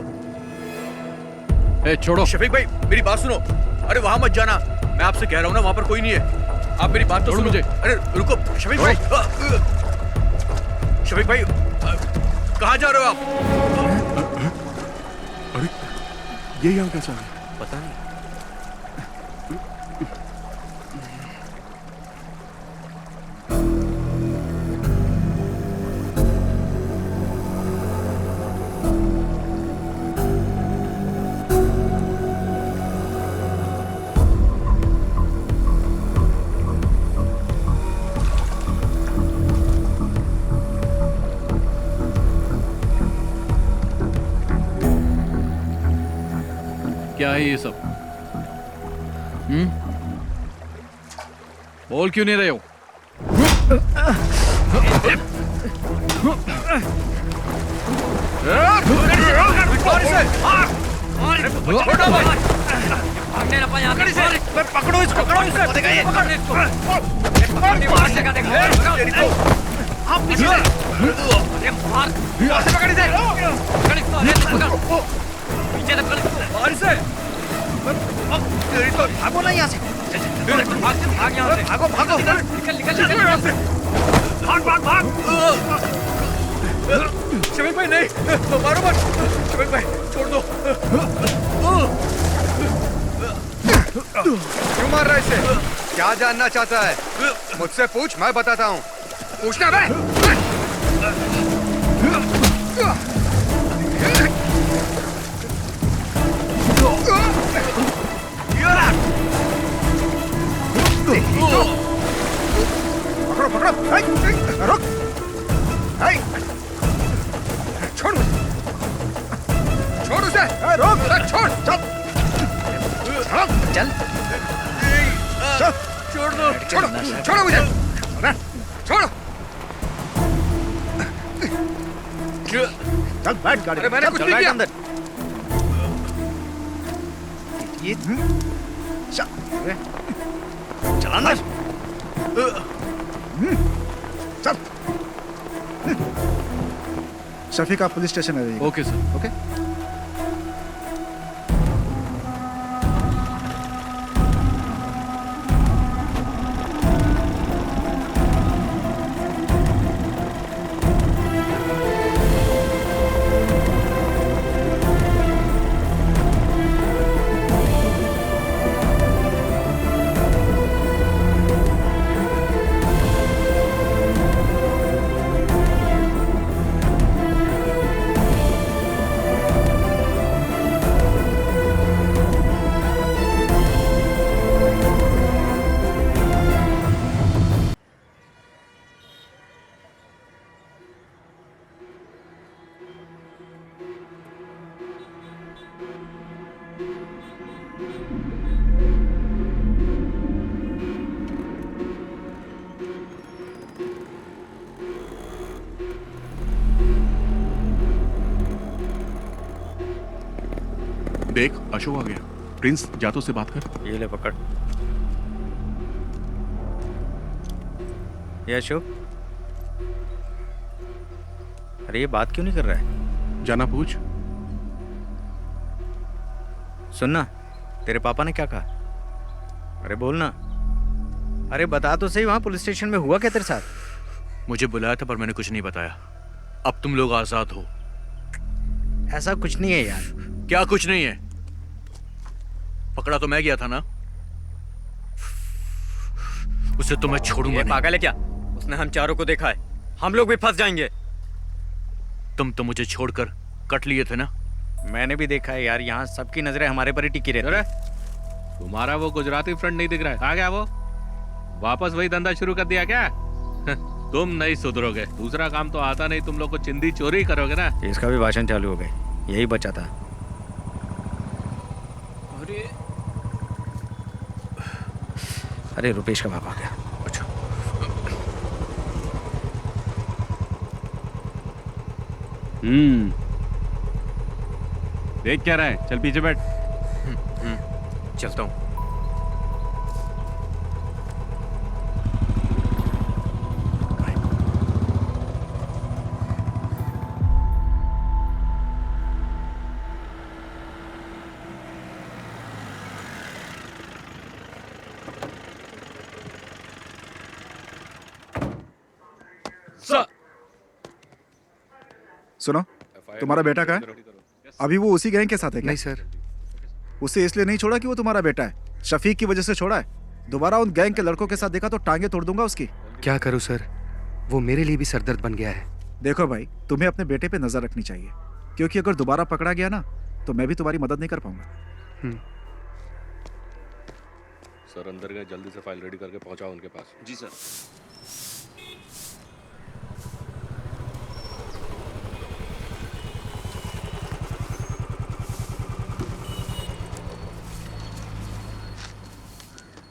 ए, छोड़ो। शफीक भाई मेरी बात सुनो। अरे वहां मत जाना, मैं आपसे कह रहा हूं ना, वहां पर कोई नहीं है। आप मेरी बात तो सुनो। मुझे। अरे रुको शफीक भाई। शफीक भाई कहाँ जा रहे हो आप? अरे ये यहाँ कैसा है? पता नहीं। क्या है ये सब? बोल क्यों नहीं रहे हो? पकड़ो इसको, पकड़ो इसको। तेरी तो आप पीछे से। अरे मार ऐसे पकड़ इसे पकड़ इसको अरे पकड़ पीछे से पकड़ और इसे तेरी तो भागो ना यहाँ से भाग यहाँ से भागो भागो निकल यहाँ से भाग शफीक भाई नहीं मारो मत शफीक भाई छोड़ दो क्यों मार रहा है इसे क्या जानना चाहता है मुझसे पूछ मैं बताता हूँ पूछना बे पकड़ो पकड़ो रुक छोड़ छोड़ उसे रोक छोड़ चल चल छोड़ दो छोड़ो छोड़ो मुझे छोड़ो चल बैठ गाड़ी मैंने कुछ नहीं किया अंदर ये चल अंदर चल शफीक आप पुलिस स्टेशन आ जाइए। Okay sir. ओके देख अशोक आ गया। प्रिंस जा तो से बात कर। ये ले पकड़। ये अशोक, अरे ये बात क्यों नहीं कर रहा है? जाना पूछ। सुनना, तेरे पापा ने क्या कहा? अरे बोलना। अरे बता तो सही, वहां पुलिस स्टेशन में हुआ क्या तेरे साथ? मुझे बुलाया था पर मैंने कुछ नहीं बताया। अब तुम लोग आजाद हो। ऐसा कुछ नहीं है यार। क्या कुछ नहीं है? पकड़ा तो मैं गया था ना, उसे तो मैं छोड़ूंगा नहीं। पागल है क्या? उसने हम चारों को देखा है, हम लोग भी फंस जाएंगे। तुम तो मुझे छोड़कर कट लिए थे ना। मैंने भी देखा है यार, यहाँ सबकी नजरें हमारे पर ही टिकी रहती है। तुम्हारा वो गुजराती फ्रेंड नहीं दिख रहा है? आ गया वो? वापस वही धंधा शुरू कर दिया क्या? तुम नहीं सुधरोगे। दूसरा काम तो आता नहीं, तुम लोग को चिंदी चोरी करोगे ना। इसका भी भाषण चालू हो गए, यही बचा था। अरे रुपेश का बाप आ गया। अच्छा देख क्या रहा है? चल पीछे बैठ। चलता हूँ। सुनो, तुम्हारा बेटा कहाँ है? अभी वो उसी गैंग के साथ है क्या? नहीं सर। उसे इसलिए नहीं छोड़ा कि वो तुम्हारा बेटा है, शफीक की वजह से छोड़ा है। दोबारा उन गैंग के लड़कों के साथ देखा तो टांगे तोड़ दूंगा उसकी। क्या करूं सर, वो मेरे लिए भी सरदर्द बन गया है। देखो भाई, तुम्हें अपने बेटे पे नजर रखनी चाहिए, क्योंकि अगर दोबारा पकड़ा गया ना तो मैं भी तुम्हारी मदद नहीं कर पाऊंगा। सर अंदर गए, जल्दी से फाइल रेडी करके पहुंचाओ उनके पास। जी सर।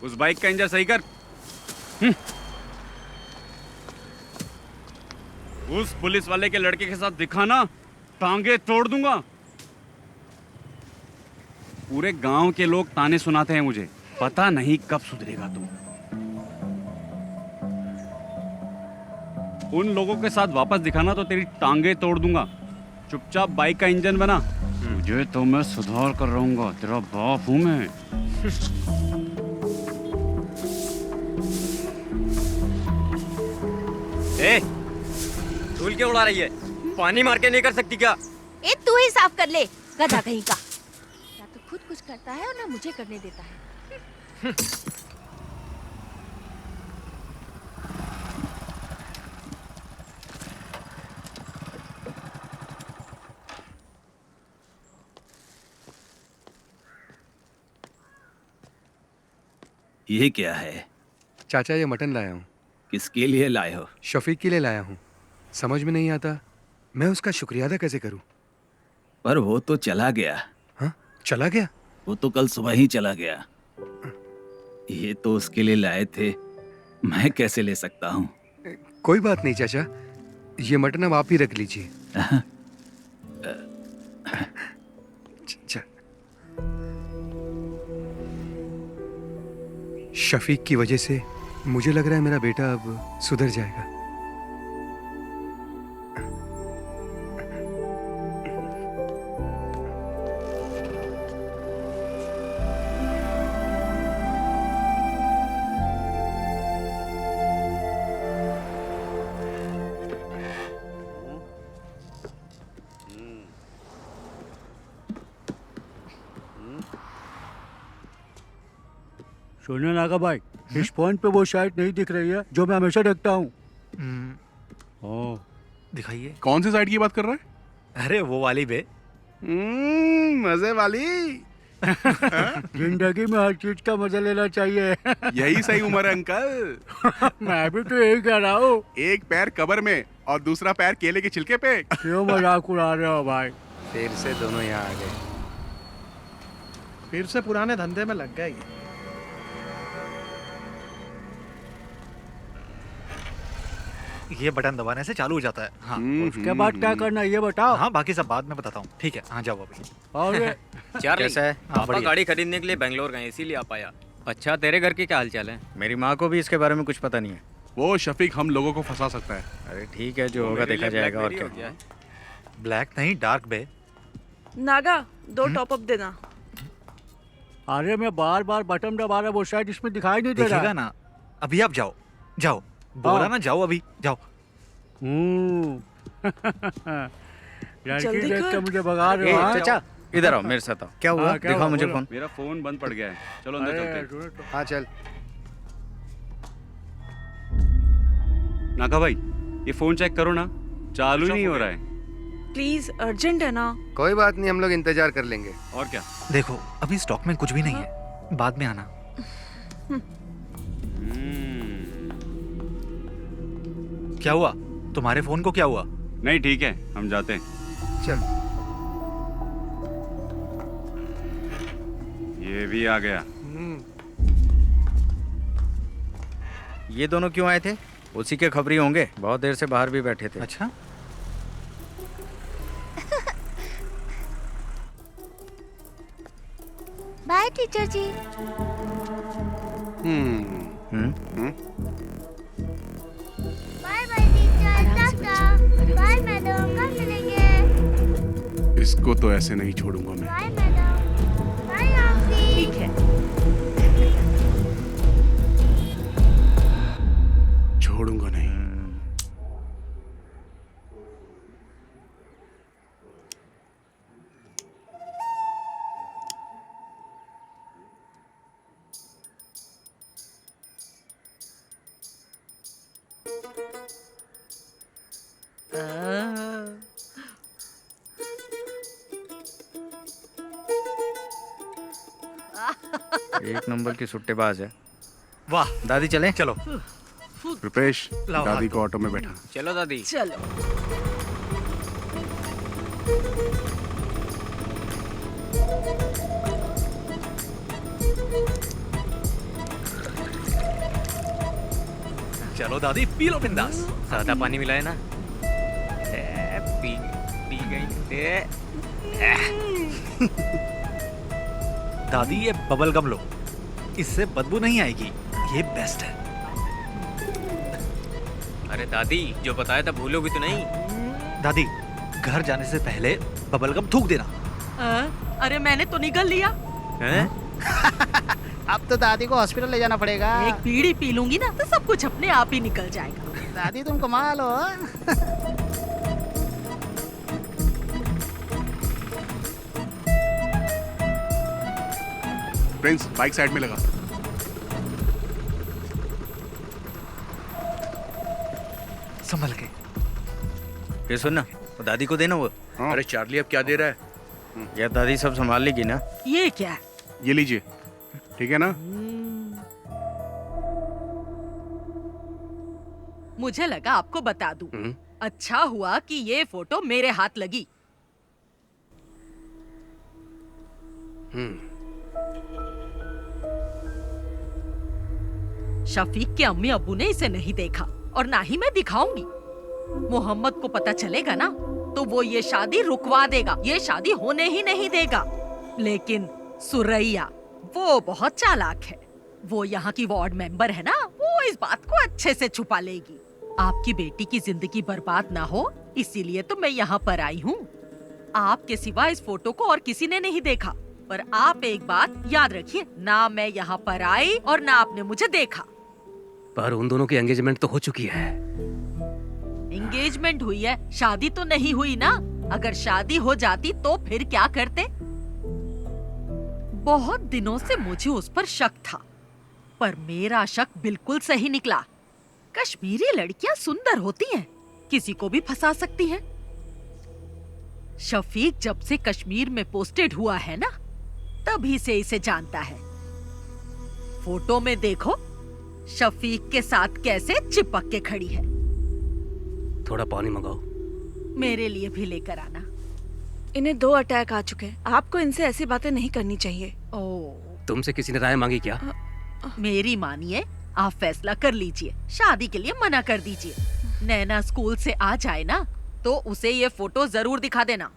उस बाइक का इंजन सही कर। उस पुलिस वाले के लड़के के साथ दिखाना, टांगे तोड़ दूंगा। पूरे गांव के लोग ताने सुनाते हैं मुझे, पता नहीं कब सुधरेगा तू। उन लोगों के साथ वापस दिखाना तो तेरी टांगे तोड़ दूंगा। चुपचाप बाइक का इंजन बना। तुझे तो मैं सुधार कर रहूंगा, तेरा बाप हूं मैं। ए, धूल क्यों उड़ा रही है? पानी मार के नहीं कर सकती क्या? ए तू ही साफ कर ले, गधा कहीं का। या तो खुद कुछ करता है और ना मुझे करने देता है। ये क्या है? चाचा ये मटन लाया हूँ। किसके लिए लाए हो? शफीक के लिए लाया हूँ। समझ में नहीं आता मैं उसका शुक्रिया अदा कैसे करूँ। पर वो तो चला गया। हाँ, चला गया? वो तो कल सुबह ही चला गया। ये तो उसके लिए लाए थे, मैं कैसे ले सकता हूँ? कोई बात नहीं चाचा, ये मटन अब आप ही रख लीजिए। शफीक की वजह से मुझे लग रहा है मेरा बेटा अब सुधर जाएगा। सुनो नागा भाई, इस पॉइंट पे वो शायद नहीं दिख रही है जो मैं हमेशा देखता हूँ। दिखाइए। कौन सी साइड की बात कर रहा है? अरे वो वाली बे। मजे वाली। जिंदगी में हर चीज का मजा लेना चाहिए। यही सही उम्र है अंकल। मैं भी तो यही कह रहा हूँ। एक पैर कब्र में और दूसरा पैर केले के छिलके पे। क्यों मजाक उड़ा रहे हो भाई? फिर से दोनों यहाँ आ गए। फिर से पुराने धंधे में लग गए। ये बटन दबाने से चालू हो जाता है। हाँ। उसके बाद क्या करना ये बताओ। हाँ बाकी सब बाद में बताता हूँ। ठीक है, हाँ जाओ अभी। चार्ली, कैसा है? हाँ, पापा बढ़िया। गाड़ी खरीदने के लिए बेंगलोर गए, इसीलिए आ पाया। अच्छा, तेरे घर की क्या हालचाल है? मेरी माँ को भी इसके बारे में कुछ पता नहीं है। वो शफीक हम लोगों को फंसा सकता है। अरे ठीक है, जो होगा देखा जाएगा। और क्या? ब्लैक नहीं, डार्क बे। नागा, 2 टॉप अप देना। अरे मैं बार बार बटन दबा रहा, वो शायद इसमें दिखाई नहीं दे रहा। दिखेगा ना। अभी आप जाओ, जाओ। बोला ना जाओ, अभी जाओ। लड़की देख के मुझे भगा रहे हो। चाचा इधर आओ, मेरे साथ आओ। क्या हुआ? दिखाओ मुझे फोन। मेरा फोन बंद पड़ गया है। चलो अंदर चलते हैं। हाँ चल। नागा भाई, ये फोन चेक करो ना, चालू ही नहीं हो रहा है। प्लीज, अर्जेंट है ना। कोई बात नहीं, हम लोग इंतजार कर लेंगे। और क्या? देखो अभी स्टॉक में कुछ भी नहीं है, बाद में आना। क्या हुआ? तुम्हारे फोन को क्या हुआ? नहीं ठीक है, हम जाते हैं। चल। ये भी आ गया। ये दोनों क्यों आए थे? उसी के खबरी होंगे, बहुत देर से बाहर भी बैठे थे। अच्छा। Bye teacher ji. Bye bye teacher, टाटा। बाय मैडम, कल मिलेंगे। इसको तो ऐसे नहीं छोड़ूंगा मैं। Bye madam. Bye aunty. ठीक है, छोड़ूंगा नहीं। एक नंबर की सुट्टेबाज है। वाह। दादी चले? चलो। रुपेश, लाओ दादी हाथ। को ऑटो में बैठा। चलो दादी। चलो। चलो दादी, पी लो बिंदास। सादा पानी मिलाए ना। पी गई। दादी ये बबल गम लो, इससे बदबू नहीं आएगी, ये बेस्ट है। अरे दादी, जो बताया था भूलोगी तो नहीं? दादी, घर जाने से पहले बबलगम थूक देना। अरे मैंने तो निगल लिया। हैं? अब तो दादी को हॉस्पिटल ले जाना पड़ेगा। एक बीड़ी पी लूंगी ना तो सब कुछ अपने आप ही निकल जाएगा। दादी तुम कमाल हो। प्रिंस बाइक साइड में लगा। संभल के। ये सुन ना, वो दादी को देना वो। अरे चार्ली अब क्या दे रहा है? यार दादी सब संभाल लेगी ना। ये क्या है? ये लीजिए, ठीक है ना? मुझे लगा आपको बता दूं। अच्छा हुआ कि ये फोटो मेरे हाथ लगी। शफीक के अम्मी अब्बू ने इसे नहीं देखा और ना ही मैं दिखाऊंगी। मोहम्मद को पता चलेगा ना तो वो ये शादी रुकवा देगा, ये शादी होने ही नहीं देगा। लेकिन सुरैया वो बहुत चालाक है। वो यहाँ की वार्ड मेंबर है ना, वो इस बात को अच्छे से छुपा लेगी। आपकी बेटी की जिंदगी बर्बाद ना हो इसीलिए तो मैं यहाँ पर आई हूँ। आपके सिवा इस फोटो को और किसी ने नहीं देखा। पर आप एक बात याद रखिए, ना मैं यहाँ पर आई और ना आपने मुझे देखा। पर उन दोनों की एंगेजमेंट तो हो चुकी है। एंगेजमेंट हुई है, शादी तो नहीं हुई ना। अगर शादी हो जाती तो फिर क्या करते? बहुत दिनों से मुझे उस पर शक था, पर मेरा शक बिल्कुल सही निकला। कश्मीरी लड़कियां सुंदर होती हैं, किसी को भी फंसा सकती हैं। शफीक जब से कश्मीर में पोस्टेड हुआ है ना, तभी से इसे जानता है। फोटो में देखो शफीक के साथ कैसे चिपक के खड़ी है। थोड़ा पानी मंगाओ। मेरे लिए भी लेकर आना। इन्हें 2 अटैक आ चुके हैं। आपको इनसे ऐसी बातें नहीं करनी चाहिए। तुमसे किसी ने राय मांगी क्या? मेरी मानिए, आप फैसला कर लीजिए। शादी के लिए मना कर दीजिए। नैना स्कूल से आ जाए ना तो उसे ये फोटो जरूर दिखा देना।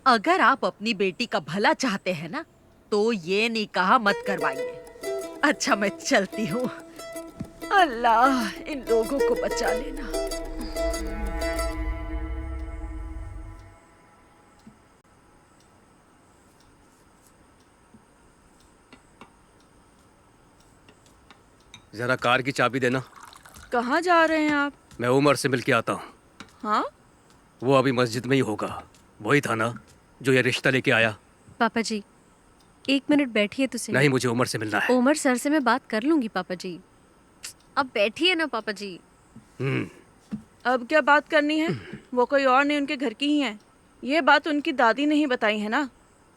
अगर आप अपनी बेटी का भला चाहते हैं ना तो ये निकाह मत करवाइए। अच्छा मैं चलती हूँ। अल्लाह इन लोगों को बचा लेना। जरा कार की चाबी देना। कहाँ जा रहे हैं आप? मैं उमर से मिल के आता हूँ। हाँ? वो अभी मस्जिद में ही होगा। वही था ना जो ये रिश्ता लेके आया। पापा जी 1 मिनट बैठिए तो सही। नहीं, मुझे उमर से मिलना है। उमर सर से मैं बात कर लूंगी पापा जी। अब बैठिए ना पापा जी। अब क्या बात करनी है? वो कोई और नहीं, उनके घर की ही है। ये बात उनकी दादी ने ही बताई है ना।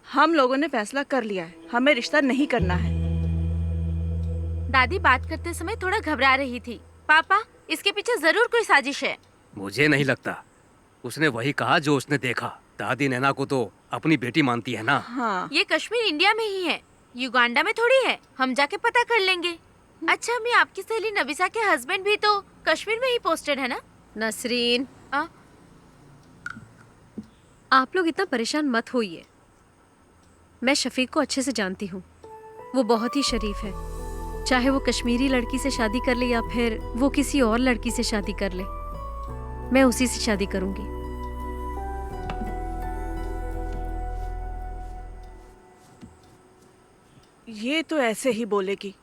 हम लोगों ने फैसला कर लिया है, हमें रिश्ता नहीं करना है। दादी बात करते समय थोड़ा घबरा रही थी। पापा इसके पीछे जरूर कोई साजिश है। मुझे नहीं लगता। उसने वही कहा जो उसने देखा। दादी नैना को तो अपनी बेटी मानती है ना। हाँ। ये कश्मीर इंडिया में ही है, युगांडा में थोड़ी है। हम जाके पता कर लेंगे। अच्छा मैं आपकी सहेली नबिसा के हस्बैंड भी तो कश्मीर में ही पोस्टेड है ना? नसरीन आप लोग इतना परेशान मत होइए। मैं शफीक को अच्छे से जानती हूँ। वो बहुत ही शरीफ है। चाहे वो कश्मीरी लड़की से शादी कर ले या फिर वो किसी और लड़की से शादी कर ले, मैं उसी से शादी करूंगी। ये तो ऐसे ही बोलेगी।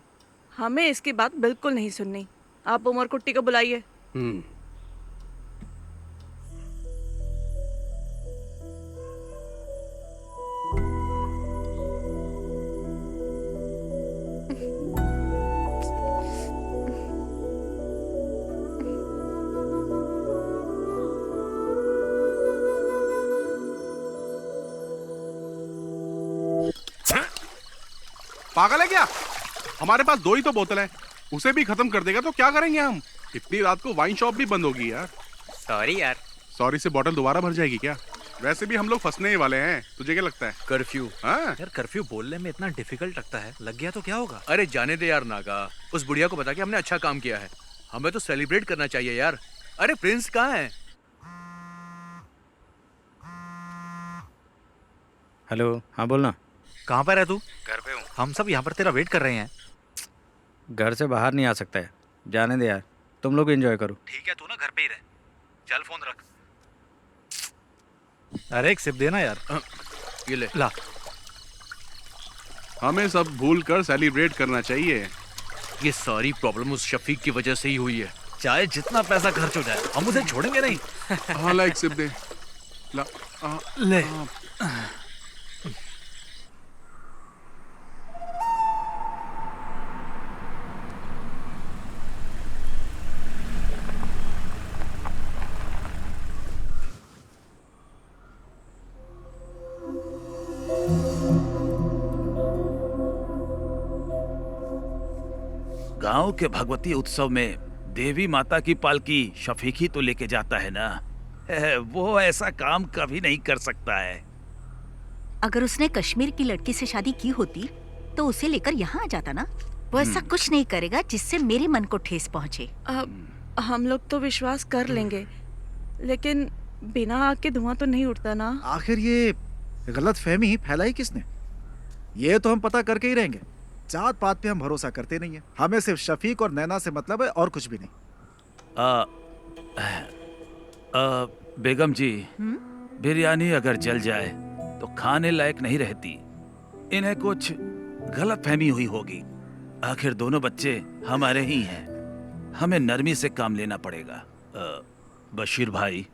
हमें इसकी बात बिल्कुल नहीं सुननी। आप उमर कुट्टी को बुलाइए। पागल है क्या? हमारे पास 2 ही तो बोतल है, उसे भी खत्म कर देगा तो क्या करेंगे हम? इतनी रात को वाइन शॉप भी बंद होगी यार। सॉरी यार। सॉरी से बोतल दोबारा भर जाएगी क्या? वैसे भी हम लोग फंसने ही वाले हैं। तुझे क्या लगता है? कर्फ्यू। हाँ यार कर्फ्यू बोलने में इतना डिफिकल्ट लगता है। लग गया तो क्या होगा? अरे जाने दे यार नागा। उस बुढ़िया को बता के हमने अच्छा काम किया है। हमें तो सेलिब्रेट करना चाहिए यार। अरे प्रिंस कहाँ है? हेलो, हाँ बोलना। कहाँ पर है तू? घर पे हूँ। हम सब यहाँ पर तेरा वेट कर रहे हैं। घर से बाहर नहीं आ सकता है। जाने दे यार, तुम लोग एंजॉय करो। ठीक है, तू ना घर पे ही रह। चल फोन रख। अरे एक सिप देना यार। ये ले। ला। हमें सब भूल कर सेलिब्रेट करना चाहिए। ये सारी प्रॉब्लम उस शफीक की वजह से ही हुई है। चाहे जितना पैसा खर्च हो जाए हम उसे छोड़ेंगे नहीं। हाँ ला, एक सिप दे। ला। ले। गांव के भगवती उत्सव में देवी माता की पालकी शफीक ही तो लेके जाता है ना। वो ऐसा काम कभी नहीं कर सकता है। अगर उसने कश्मीर की लड़की से शादी की होती तो उसे लेकर यहाँ आ जाता ना। वो ऐसा कुछ नहीं करेगा जिससे मेरे मन को ठेस पहुँचे। हम लोग तो विश्वास कर लेंगे, लेकिन बिना आग के धुआं तो नहीं उठता ना। आखिर ये गलत फहमी फैलाई किसने? ये तो हम पता करके ही रहेंगे। जात पात पे हम भरोसा करते नहीं है। हमें सिर्फ शफीक और नैना से मतलब है और कुछ भी नहीं। बेगम जी, बिरयानी अगर जल जाए तो खाने लायक नहीं रहती। इन्हें कुछ गलत फहमी हुई होगी। आखिर दोनों बच्चे हमारे ही हैं। हमें नरमी से काम लेना पड़ेगा। बशीर भाई,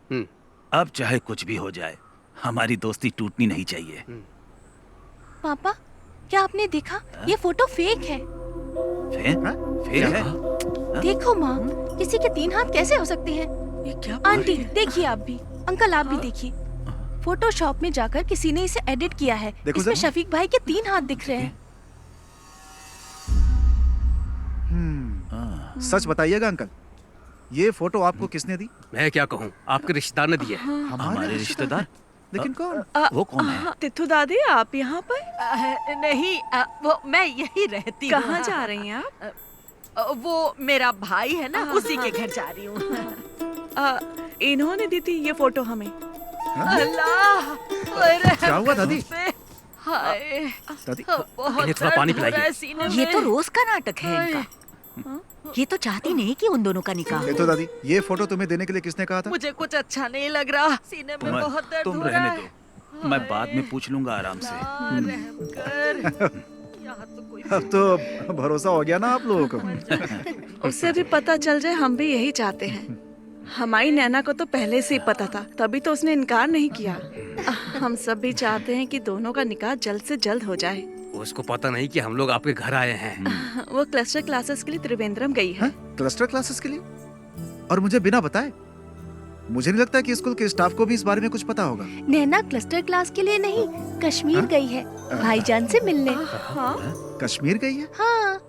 अब चाहे कुछ भी हो जाए हमारी दोस्ती टूटनी नहीं चाहिए। पापा, क्या आपने देखा? ये फोटो फेक है। फेक है? देखो माँ, किसी के 3 हाथ कैसे हो सकते हैं? ये क्या? आंटी देखिए, आप भी, अंकल आप भी देखिए। फोटोशॉप में जाकर किसी ने इसे एडिट किया है। इसमें शफीक भाई के 3 हाथ दिख रहे हैं। सच बताइएगा अंकल, ये फोटो आपको किसने दी? मैं क्या कहूँ, आपके रिश्तेदार ने दी है। हमारे रिश्तेदार? लेकिन कौन? वो कौन है? तिथु दादी, आप यहाँ पर? नहीं, वो मैं यही रहती हूँ। कहाँ जा रही हैं आप? वो मेरा भाई है ना, उसी के घर जा रही हूँ। इन्होंने दी थी ये फोटो हमें। अल्लाह, क्या हुआ दादी? हाय दादी, बहुत थोड़ा पानी पिलाइए। ये तो रोज का नाटक है इनका। ये तो चाहती नहीं कि उन दोनों का निकाह हो। तो दादी, ये फोटो तुम्हें देने के लिए किसने कहा था? मुझे कुछ अच्छा नहीं लग रहा, सीने में बहुत दर्द तुम हो रहा रहने है। दो, मैं बाद में पूछ लूंगा आराम से। अब तो भरोसा हो गया ना आप लोगों को। उससे भी पता चल जाए, हम भी यही चाहते हैं। हमारी नैना को तो पहले से ही पता था, तभी तो उसने इनकार नहीं किया। हम सब भी चाहते हैं कि दोनों का निकाह जल्द से जल्द हो जाए। उसको पता नहीं कि हम लोग आपके घर आए हैं। वो क्लस्टर क्लासेस के लिए त्रिवेंद्रम गई है। क्लस्टर क्लासेस के लिए? और मुझे बिना बताए? मुझे नहीं लगता कि स्कूल के स्टाफ को भी इस बारे में कुछ पता होगा। नैना क्लस्टर क्लास के लिए नहीं, कश्मीर गई है भाईजान से मिलने। हाँ? कश्मीर गई है? हाँ।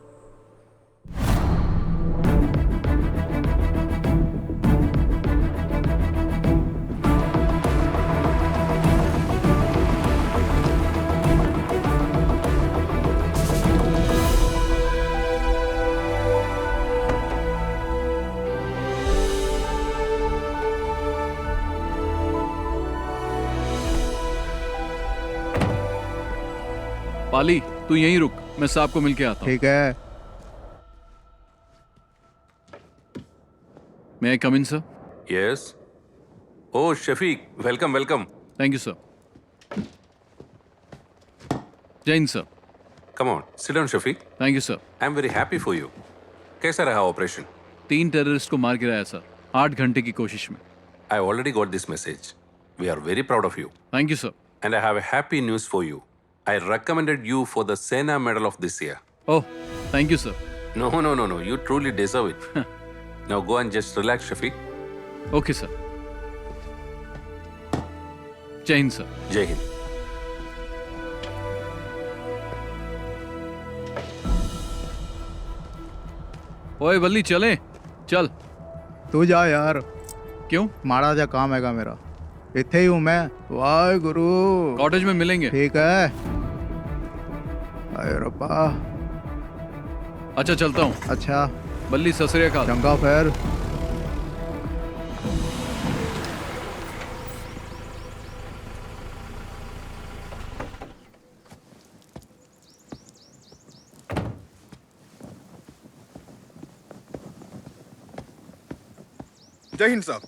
पाली, तू यहीं रुक, मैं साहब को मिलके आता हूँ। ठीक है। May I come in, sir? Yes. Oh, Shafiq, welcome, welcome. Thank you, sir. Jain, sir. Come on, sit down, Shafiq. Thank you, sir. I'm very happy for you. कैसा रहा ऑपरेशन? 3 टेररिस्ट को मार गिराया सर, 8 घंटे की कोशिश में। I already got this message. We are very proud of you. Thank you, sir. And I have a happy news for you. I recommended you for the Sena Medal of this year. Oh, thank you, sir. No. You truly deserve it. Now go and just relax, Shafiq. Okay, sir. Jai Hind, sir. Jai Hind. ओए बल्ली, चले चल। तू जा यार। क्यों? माड़ा जा काम हैगा मेरा, इत्थे ही हूँ मैं। वाहे गुरु। कॉटेज में मिलेंगे। ठीक है। अरे रब्बा। अच्छा चलता हूँ। अच्छा। बल्ली, सत श्री अकाल। चंगा फिर। जय हिंद साहब।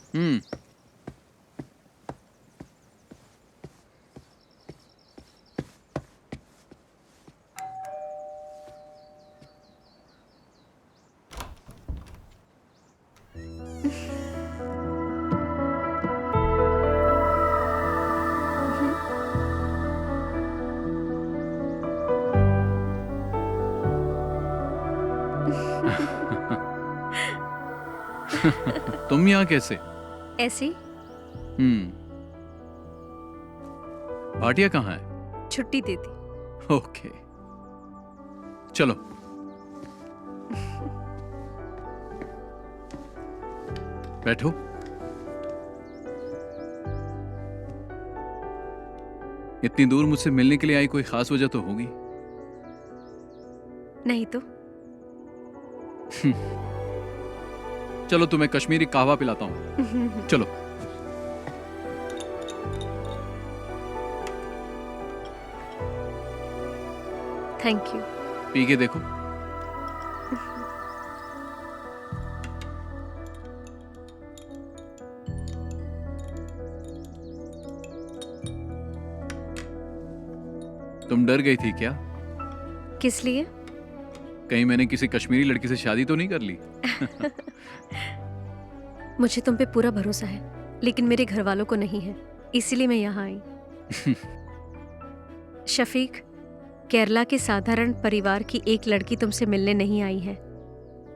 तुम यहाँ कैसे? ऐसे ही। भाटिया कहाँ है? छुट्टी दे दी। ओके, चलो। बैठो। इतनी दूर मुझसे मिलने के लिए आई, कोई खास वजह तो होगी? नहीं तो। चलो तुम्हें कश्मीरी कहवा पिलाता हूँ। चलो। Thank you. पी के देखो। तुम डर गई थी क्या? किस लिए? कहीं मैंने किसी कश्मीरी लड़की से शादी तो नहीं कर ली? मुझे तुम पे पूरा भरोसा है, लेकिन मेरे घर वालों को नहीं है, इसीलिए मैं यहाँ आई। शफीक, केरला के साधारण परिवार की एक लड़की तुमसे मिलने नहीं आई है।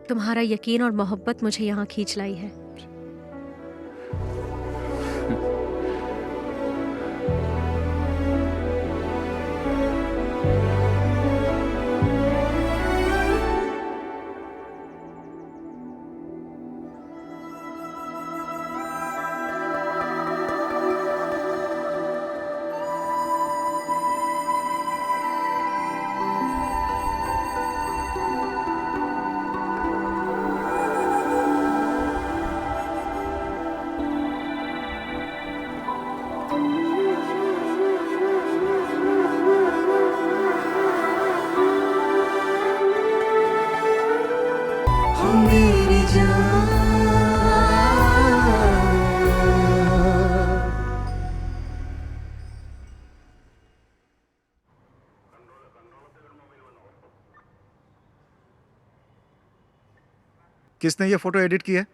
तुम्हारा यकीन और मोहब्बत मुझे यहाँ खींच लाई है। किसने ये फोटो एडिट की है?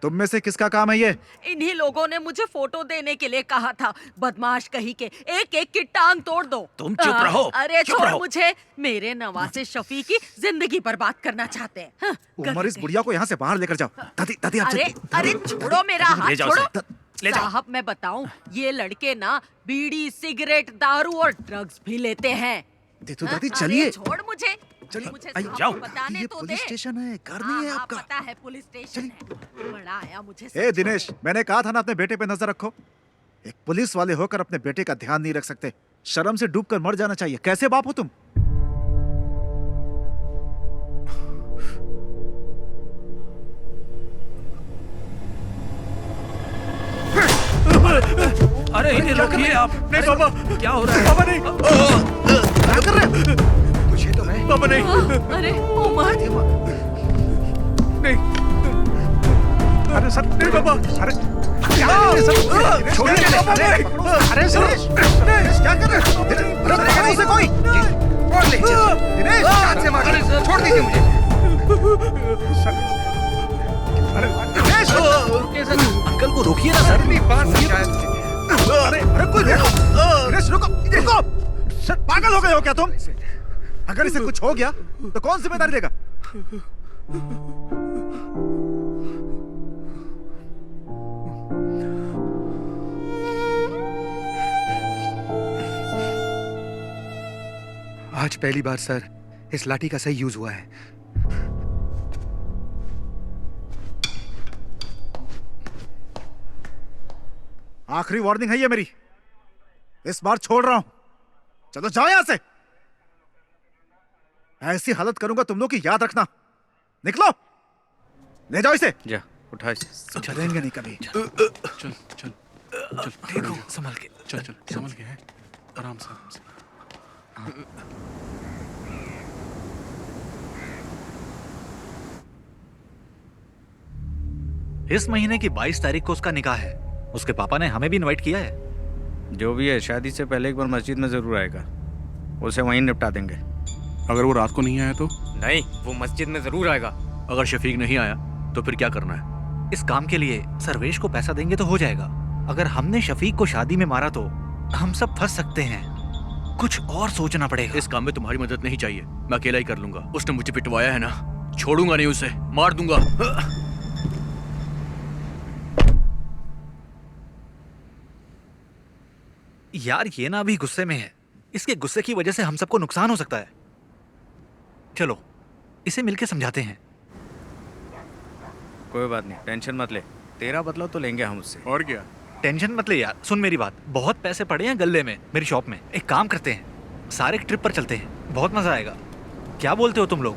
तुम में से किसका काम है ये? इन्हीं लोगों ने मुझे फोटो देने के लिए कहा था। बदमाश कहीं के, एक एक की टांग तोड़ दो। तुम चुप रहो। अरे चुप छोड़ रहो। मुझे, मेरे नवासे शफीक की जिंदगी बर्बाद करना चाहते हैं। हाँ, उमर, इस बुढ़िया को यहाँ से बाहर लेकर जाओ। दादी, दादी, आप अरे अरे छोड़ो मेरा हाथ, ले जाओ छोड़ो। ले जाओ। साहब मैं बताऊं, ये लड़के ना बीड़ी, सिगरेट, दारू और ड्रग्स भी लेते हैं। देखो दादी, हाँ, चलिए। अरे छोड़ मुझे, चलिए, मुझे आई, साहब जाओ। को बताने ये तो पुलिस दे। स्टेशन है, घर नहीं है हाँ, आपका। पता है पुलिस स्टेशन है। बड़ा आया मुझे। ए दिनेश, मैंने कहा था ना अपने बेटे पे नजर रखो। एक पुलिस वाले होकर अपने बेटे का ध्यान नहीं रख सकते। शर्म से डूबकर मर जाना चाहिए। कैसे बाप हो तुम? अरे इन्हें रोकिए आप। नहीं पापा, क्या हो रहा है? पापा नहीं। क्या कर रहे हो? तुझे तो मैं। पापा नहीं। अरे उमर, नहीं। अरे सर, नहीं पापा। अरे क्या कर रहे हो? छोड़िए पापा नहीं। अरे दिनेश, दिनेश क्या कर रहे हो? अरे पकड़ो उसे कोई। और ले चल। दिनेश, हाथ से मार। छोड़ दीजिए मुझे। अरे दिनेश, अंकल को रोकिए ना सर। अरे अरे कोई देखो। दिनेश रुको, रुको। सर पागल हो गए हो क्या तुम? अगर इसे कुछ हो गया तो कौन जिम्मेदारी लेगा? आज पहली बार सर इस लाठी का सही यूज हुआ है। आखिरी वार्निंग है ये मेरी। इस बार छोड़ रहा हूं। चलो जाओ यहां से। ऐसी हालत करूंगा तुम लोग की, याद रखना। निकलो, ले जाओ इसे। जा उठा इसे। चलेंगे नहीं कभी। चल चल चल, ठीक हो, संभल के। चल चल, संभल के है। आराम से, आराम से। इस महीने की 22 तारीख को उसका निकाह है। उसके पापा ने हमें भी इनवाइट किया है। जो भी है, शादी से पहले एक बार मस्जिद में जरूर आएगा, उसे वहीं निपटा देंगे। अगर वो रात को नहीं आया तो? नहीं, वो मस्जिद में जरूर आएगा। अगर शफीक नहीं आया तो फिर क्या करना है? इस काम के लिए सर्वेश को पैसा देंगे तो हो जाएगा। अगर हमने शफीक को शादी में मारा तो हम सब फंस सकते हैं। कुछ और सोचना पड़ेगा। इस काम में तुम्हारी मदद नहीं चाहिए, मैं अकेला ही कर लूंगा। उसने मुझे पिटवाया है ना, छोड़ूंगा नहीं उसे, मार दूंगा। यार ये ना अभी गुस्से में है, इसके गुस्से की वजह से हम सबको नुकसान हो सकता है। चलो इसे मिलके समझाते हैं। कोई बात नहीं, टेंशन मत ले, तेरा बदला तो लेंगे हम उससे। और क्या? टेंशन मत ले यार, सुन मेरी बात, बहुत पैसे पड़े हैं गल्ले में मेरी शॉप में। एक काम करते हैं, सारे ट्रिप पर चलते हैं, बहुत मजा आएगा। क्या बोलते हो तुम लोग?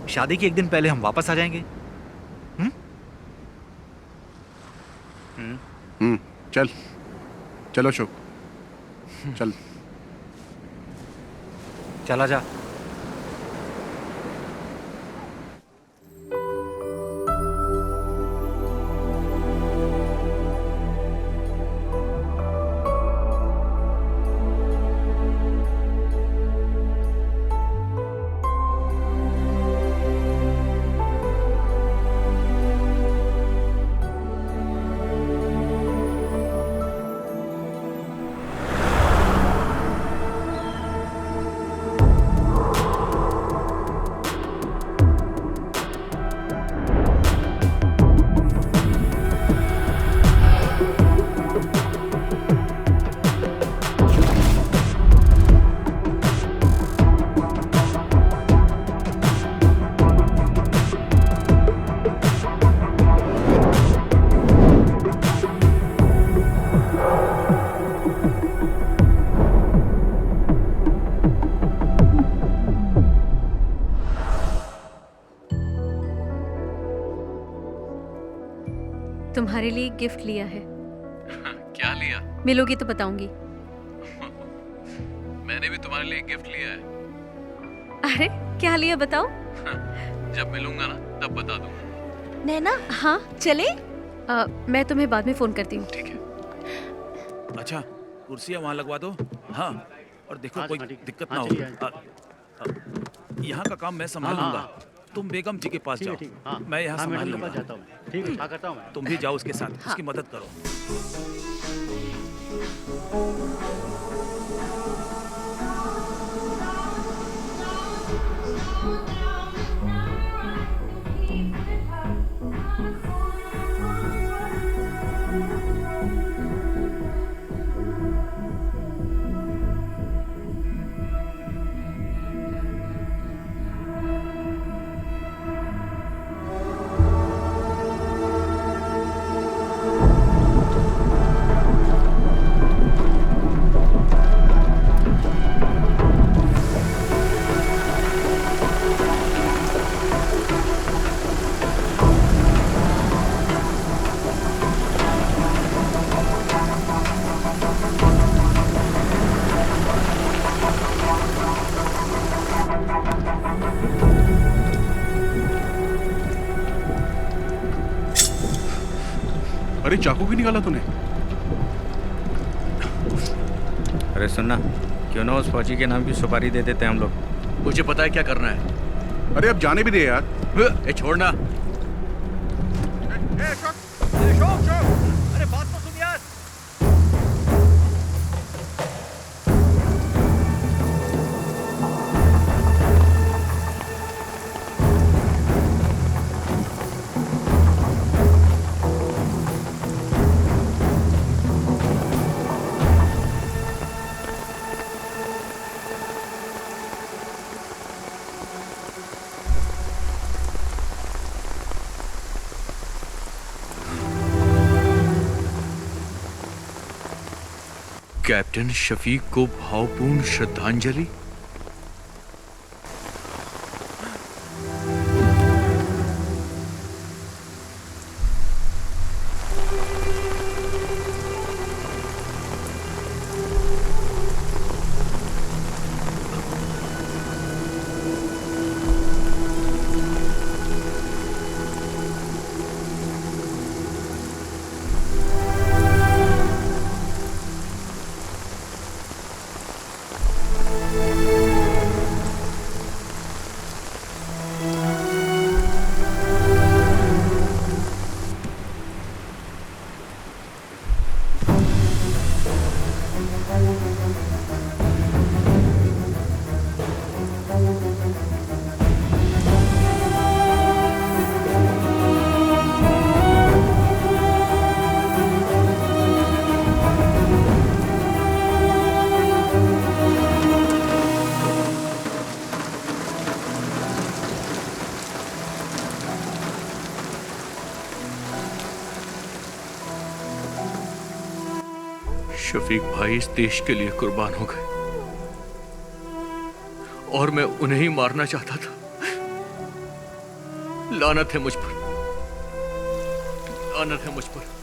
शादी के एक दिन पहले हम वापस आ जाएंगे। चल चलो अशोक, चल। चला जा। तुम्हारे लिए गिफ्ट लिया है। क्या लिया? मिलोगी तो बताऊंगी। मैंने भी तुम्हारे लिए गिफ्ट लिया है। अरे क्या लिया बताओ? जब मिलूंगा ना तब बता दूंगा। नैना, हाँ चले? मैं तुम्हें बाद में फोन करती हूँ। ठीक है। अच्छा, कुर्सियाँ वहाँ लगवा दो। हाँ, और देखो कोई दिक्कत ना हो। यहाँ का काम मैं संभाल लूंगा, तुम बेगम जी के पास जाओ। मैं यहाँ संभाल लूंगा। ठीक है, करता हूँ। तुम भी जाओ उसके साथ, उसकी मदद करो। अरे चाकू क्यों निकाला तूने? अरे सुनना, क्यों ना उस फौजी के नाम की सुपारी दे देते हैं हम लोग। मुझे पता है क्या करना है। अरे अब जाने भी दे यार। छोड़ना। अरे बात तो सुन यार। कैप्टन शफीक को भावपूर्ण श्रद्धांजलि। शफीक भाई इस देश के लिए कुर्बान हो गए और मैं उन्हें ही मारना चाहता था। लानत है मुझ पर, लानत है मुझ पर।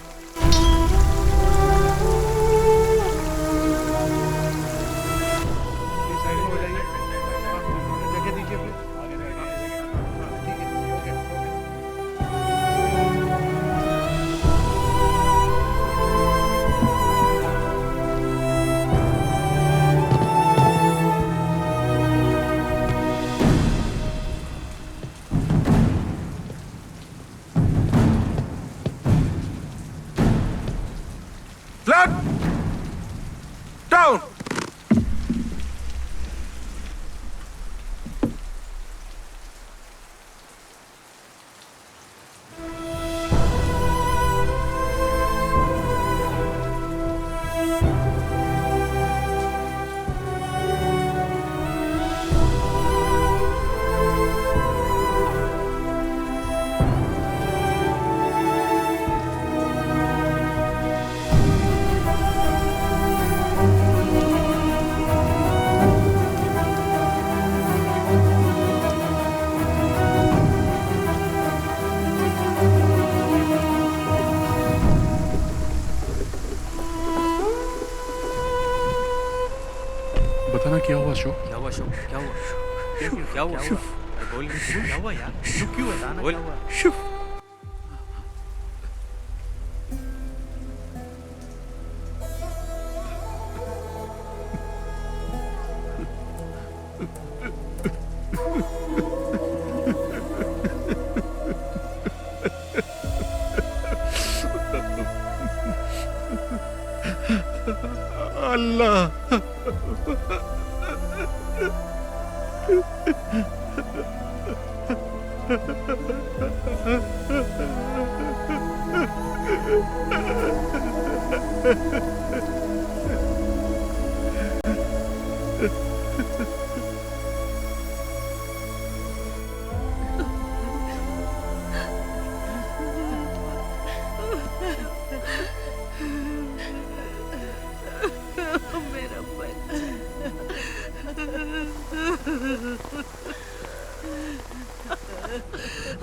बताना क्या हुआ अशोक? क्या हुआ अशोक? क्या हुआ? क्या हुआ? बोल, क्या हुआ यार? क्यों बताना क्या हुआ?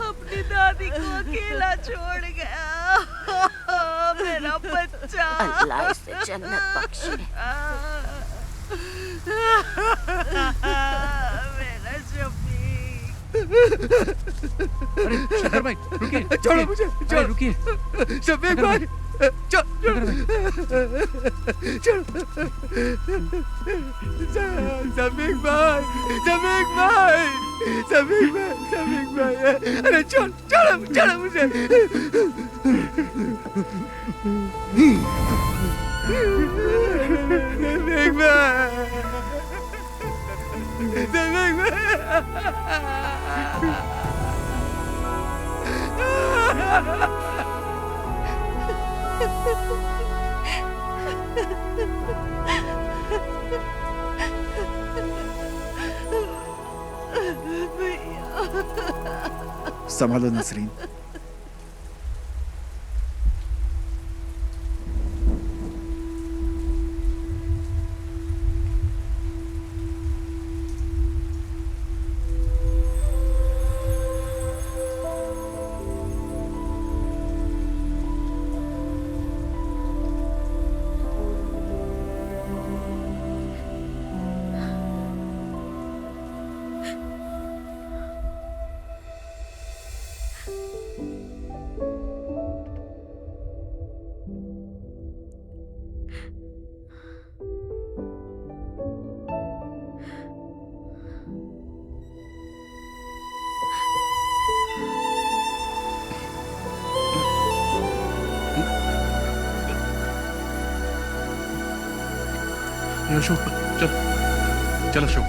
अपनी दादी को अकेला छोड़ गया मेरा बच्चा। अल्लाह इसे जन्नत बख्शे। मेरा शफीक। अरे शंकर भाई रुकिए, छोड़ो मुझे, अरे रुकिए। शफीक भाई, छोड़ो, शफीक भाई, शफीक भाई, शफीक भाई, शफीक भाई, अरे छोड़ो मुझे। शफीक भाई, शफीक संभालो नसरीन। अशोक चल, चल अशोक।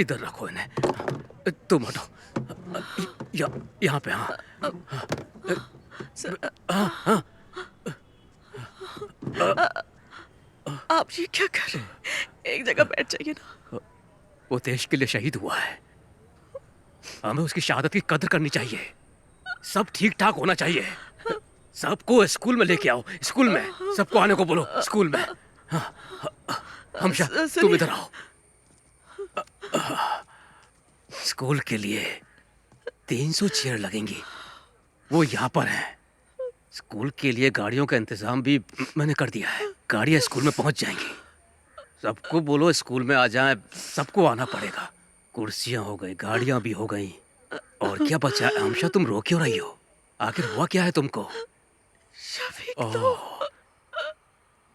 इधर रखो इन्हें। तुम हटो। यहाँ पे। हाँ हाँ हाँ। आप ये क्या कर रहे हैं? एक जगह बैठ जाइए ना। वो देश के लिए शहीद हुआ है, हमें उसकी शहादत की कदर करनी चाहिए। सब ठीक ठाक होना चाहिए। सबको स्कूल में लेके आओ, स्कूल में सबको आने को बोलो, स्कूल में। हमशा तुम इधर आओ। स्कूल के लिए 300 चेयर लगेंगी, वो यहाँ पर है। स्कूल के लिए गाड़ियों का इंतजाम भी मैंने कर दिया है, गाड़ियाँ स्कूल में पहुँच जाएंगी। सबको बोलो स्कूल में आ जाएं, सबको आना पड़ेगा। कुर्सियाँ हो गई, गाड़ियाँ भी हो गई, और क्या बचा है? हमशा तुम रो क्यों रही हो? आखिर हुआ क्या है तुमको? ओह,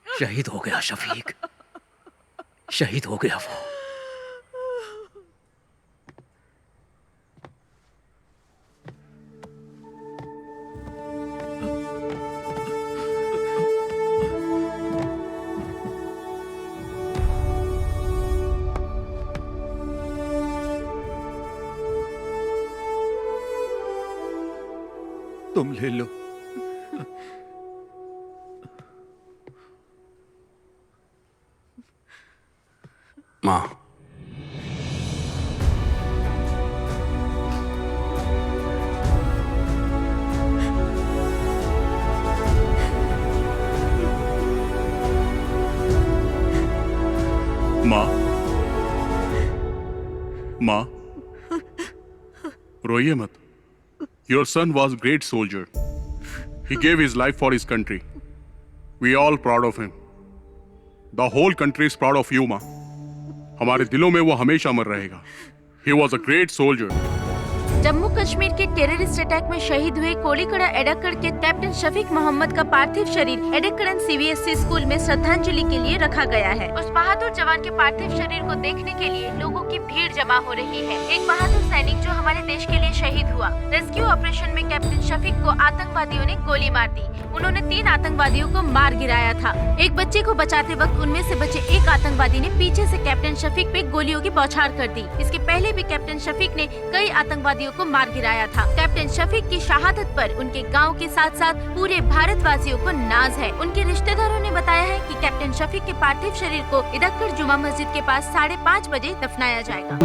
शहीद हो गया शफीक, शहीद हो गया वो। तुम ले लो। माँ, माँ, रोइए मत। Your son was a great soldier. He gave his life for his country. We are all proud of him. The whole country is proud of you, माँ। हमारे दिलों में वो हमेशा अमर रहेगा। He was a great soldier. Jammu Kashmir के terrorist attack में शहीद हुए कोलीकड़ा एडक्कड़ के कैप्टन शफीक मोहम्मद का पार्थिव शरीर एडक्कड़न CBSE स्कूल में श्रद्धांजलि के लिए रखा गया है। उस बहादुर जवान के पार्थिव शरीर को देखने के लिए लोगों की भीड़ जमा हो रही है। एक बहादुर सैनिक जो हमारे देश के लिए शहीद हुआ। रेस्क्यू ऑपरेशन में कैप्टन शफीक को आतंकवादियों ने गोली मार दी। उन्होंने 3 आतंकवादियों को मार गिराया था। एक बच्चे को बचाते वक्त उनमें से बचे एक आतंकवादी ने पीछे से कैप्टन शफीक पे गोलियों की बौछार कर दी। इसके पहले भी कैप्टन शफीक ने कई आतंकवादियों को मार गिराया था। कैप्टन शफीक की शहादत पर उनके गांव के साथ साथ पूरे भारतवासियों को नाज है। उनके रिश्तेदारों ने बताया है कि कैप्टन शफीक के पार्थिव शरीर को इदक्कड़ जुमा मस्जिद के पास 5:30 बजे दफनाया जाएगा।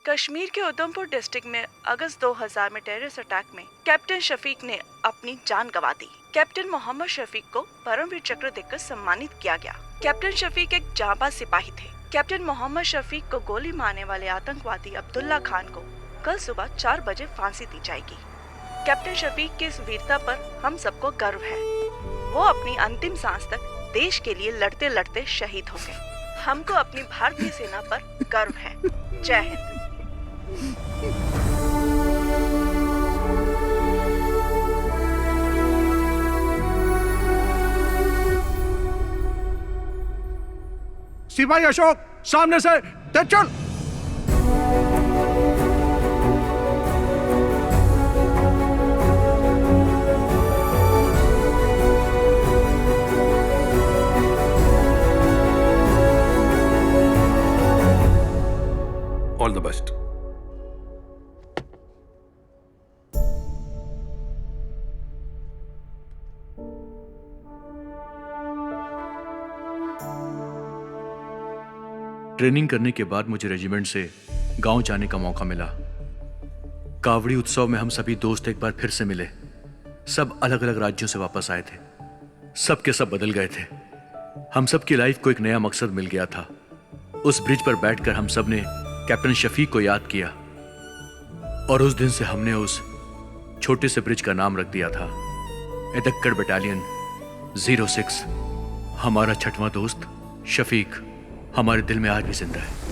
कश्मीर के उधमपुर डिस्ट्रिक्ट में अगस्त 2000 में टेररिस्ट अटैक में कैप्टन शफीक ने अपनी जान गंवा दी। कैप्टन मोहम्मद शफीक को परमवीर चक्र देकर सम्मानित किया गया। कैप्टन शफीक एक जांबाज सिपाही थे। कैप्टन मोहम्मद शफीक को गोली मारने वाले आतंकवादी अब्दुल्ला खान को कल सुबह 4 बजे फांसी दी जाएगी। कैप्टन शफीक की इस वीरता पर हम सबको गर्व है। वो अपनी अंतिम सांस तक देश के लिए लड़ते लड़ते शहीद हो गए। हमको अपनी भारतीय सेना पर गर्व है। जय हिंद। सिपाही अशोक सामने से तेज चल। All the best. ट्रेनिंग करने के बाद मुझे रेजिमेंट से गांव जाने का मौका मिला। कावड़ी उत्सव में हम सभी दोस्त एक बार फिर से मिले। सब अलग अलग राज्यों से वापस आए थे। सब के सब बदल गए थे। हम सब की लाइफ को एक नया मकसद मिल गया था। उस ब्रिज पर बैठकर हम सब ने कैप्टन शफीक को याद किया और उस दिन से हमने उस छोटे से ब्रिज का नाम रख दिया था एडक्कड़ बटालियन 06। हमारा छठवां दोस्त शफीक हमारे दिल में आज भी जिंदा है।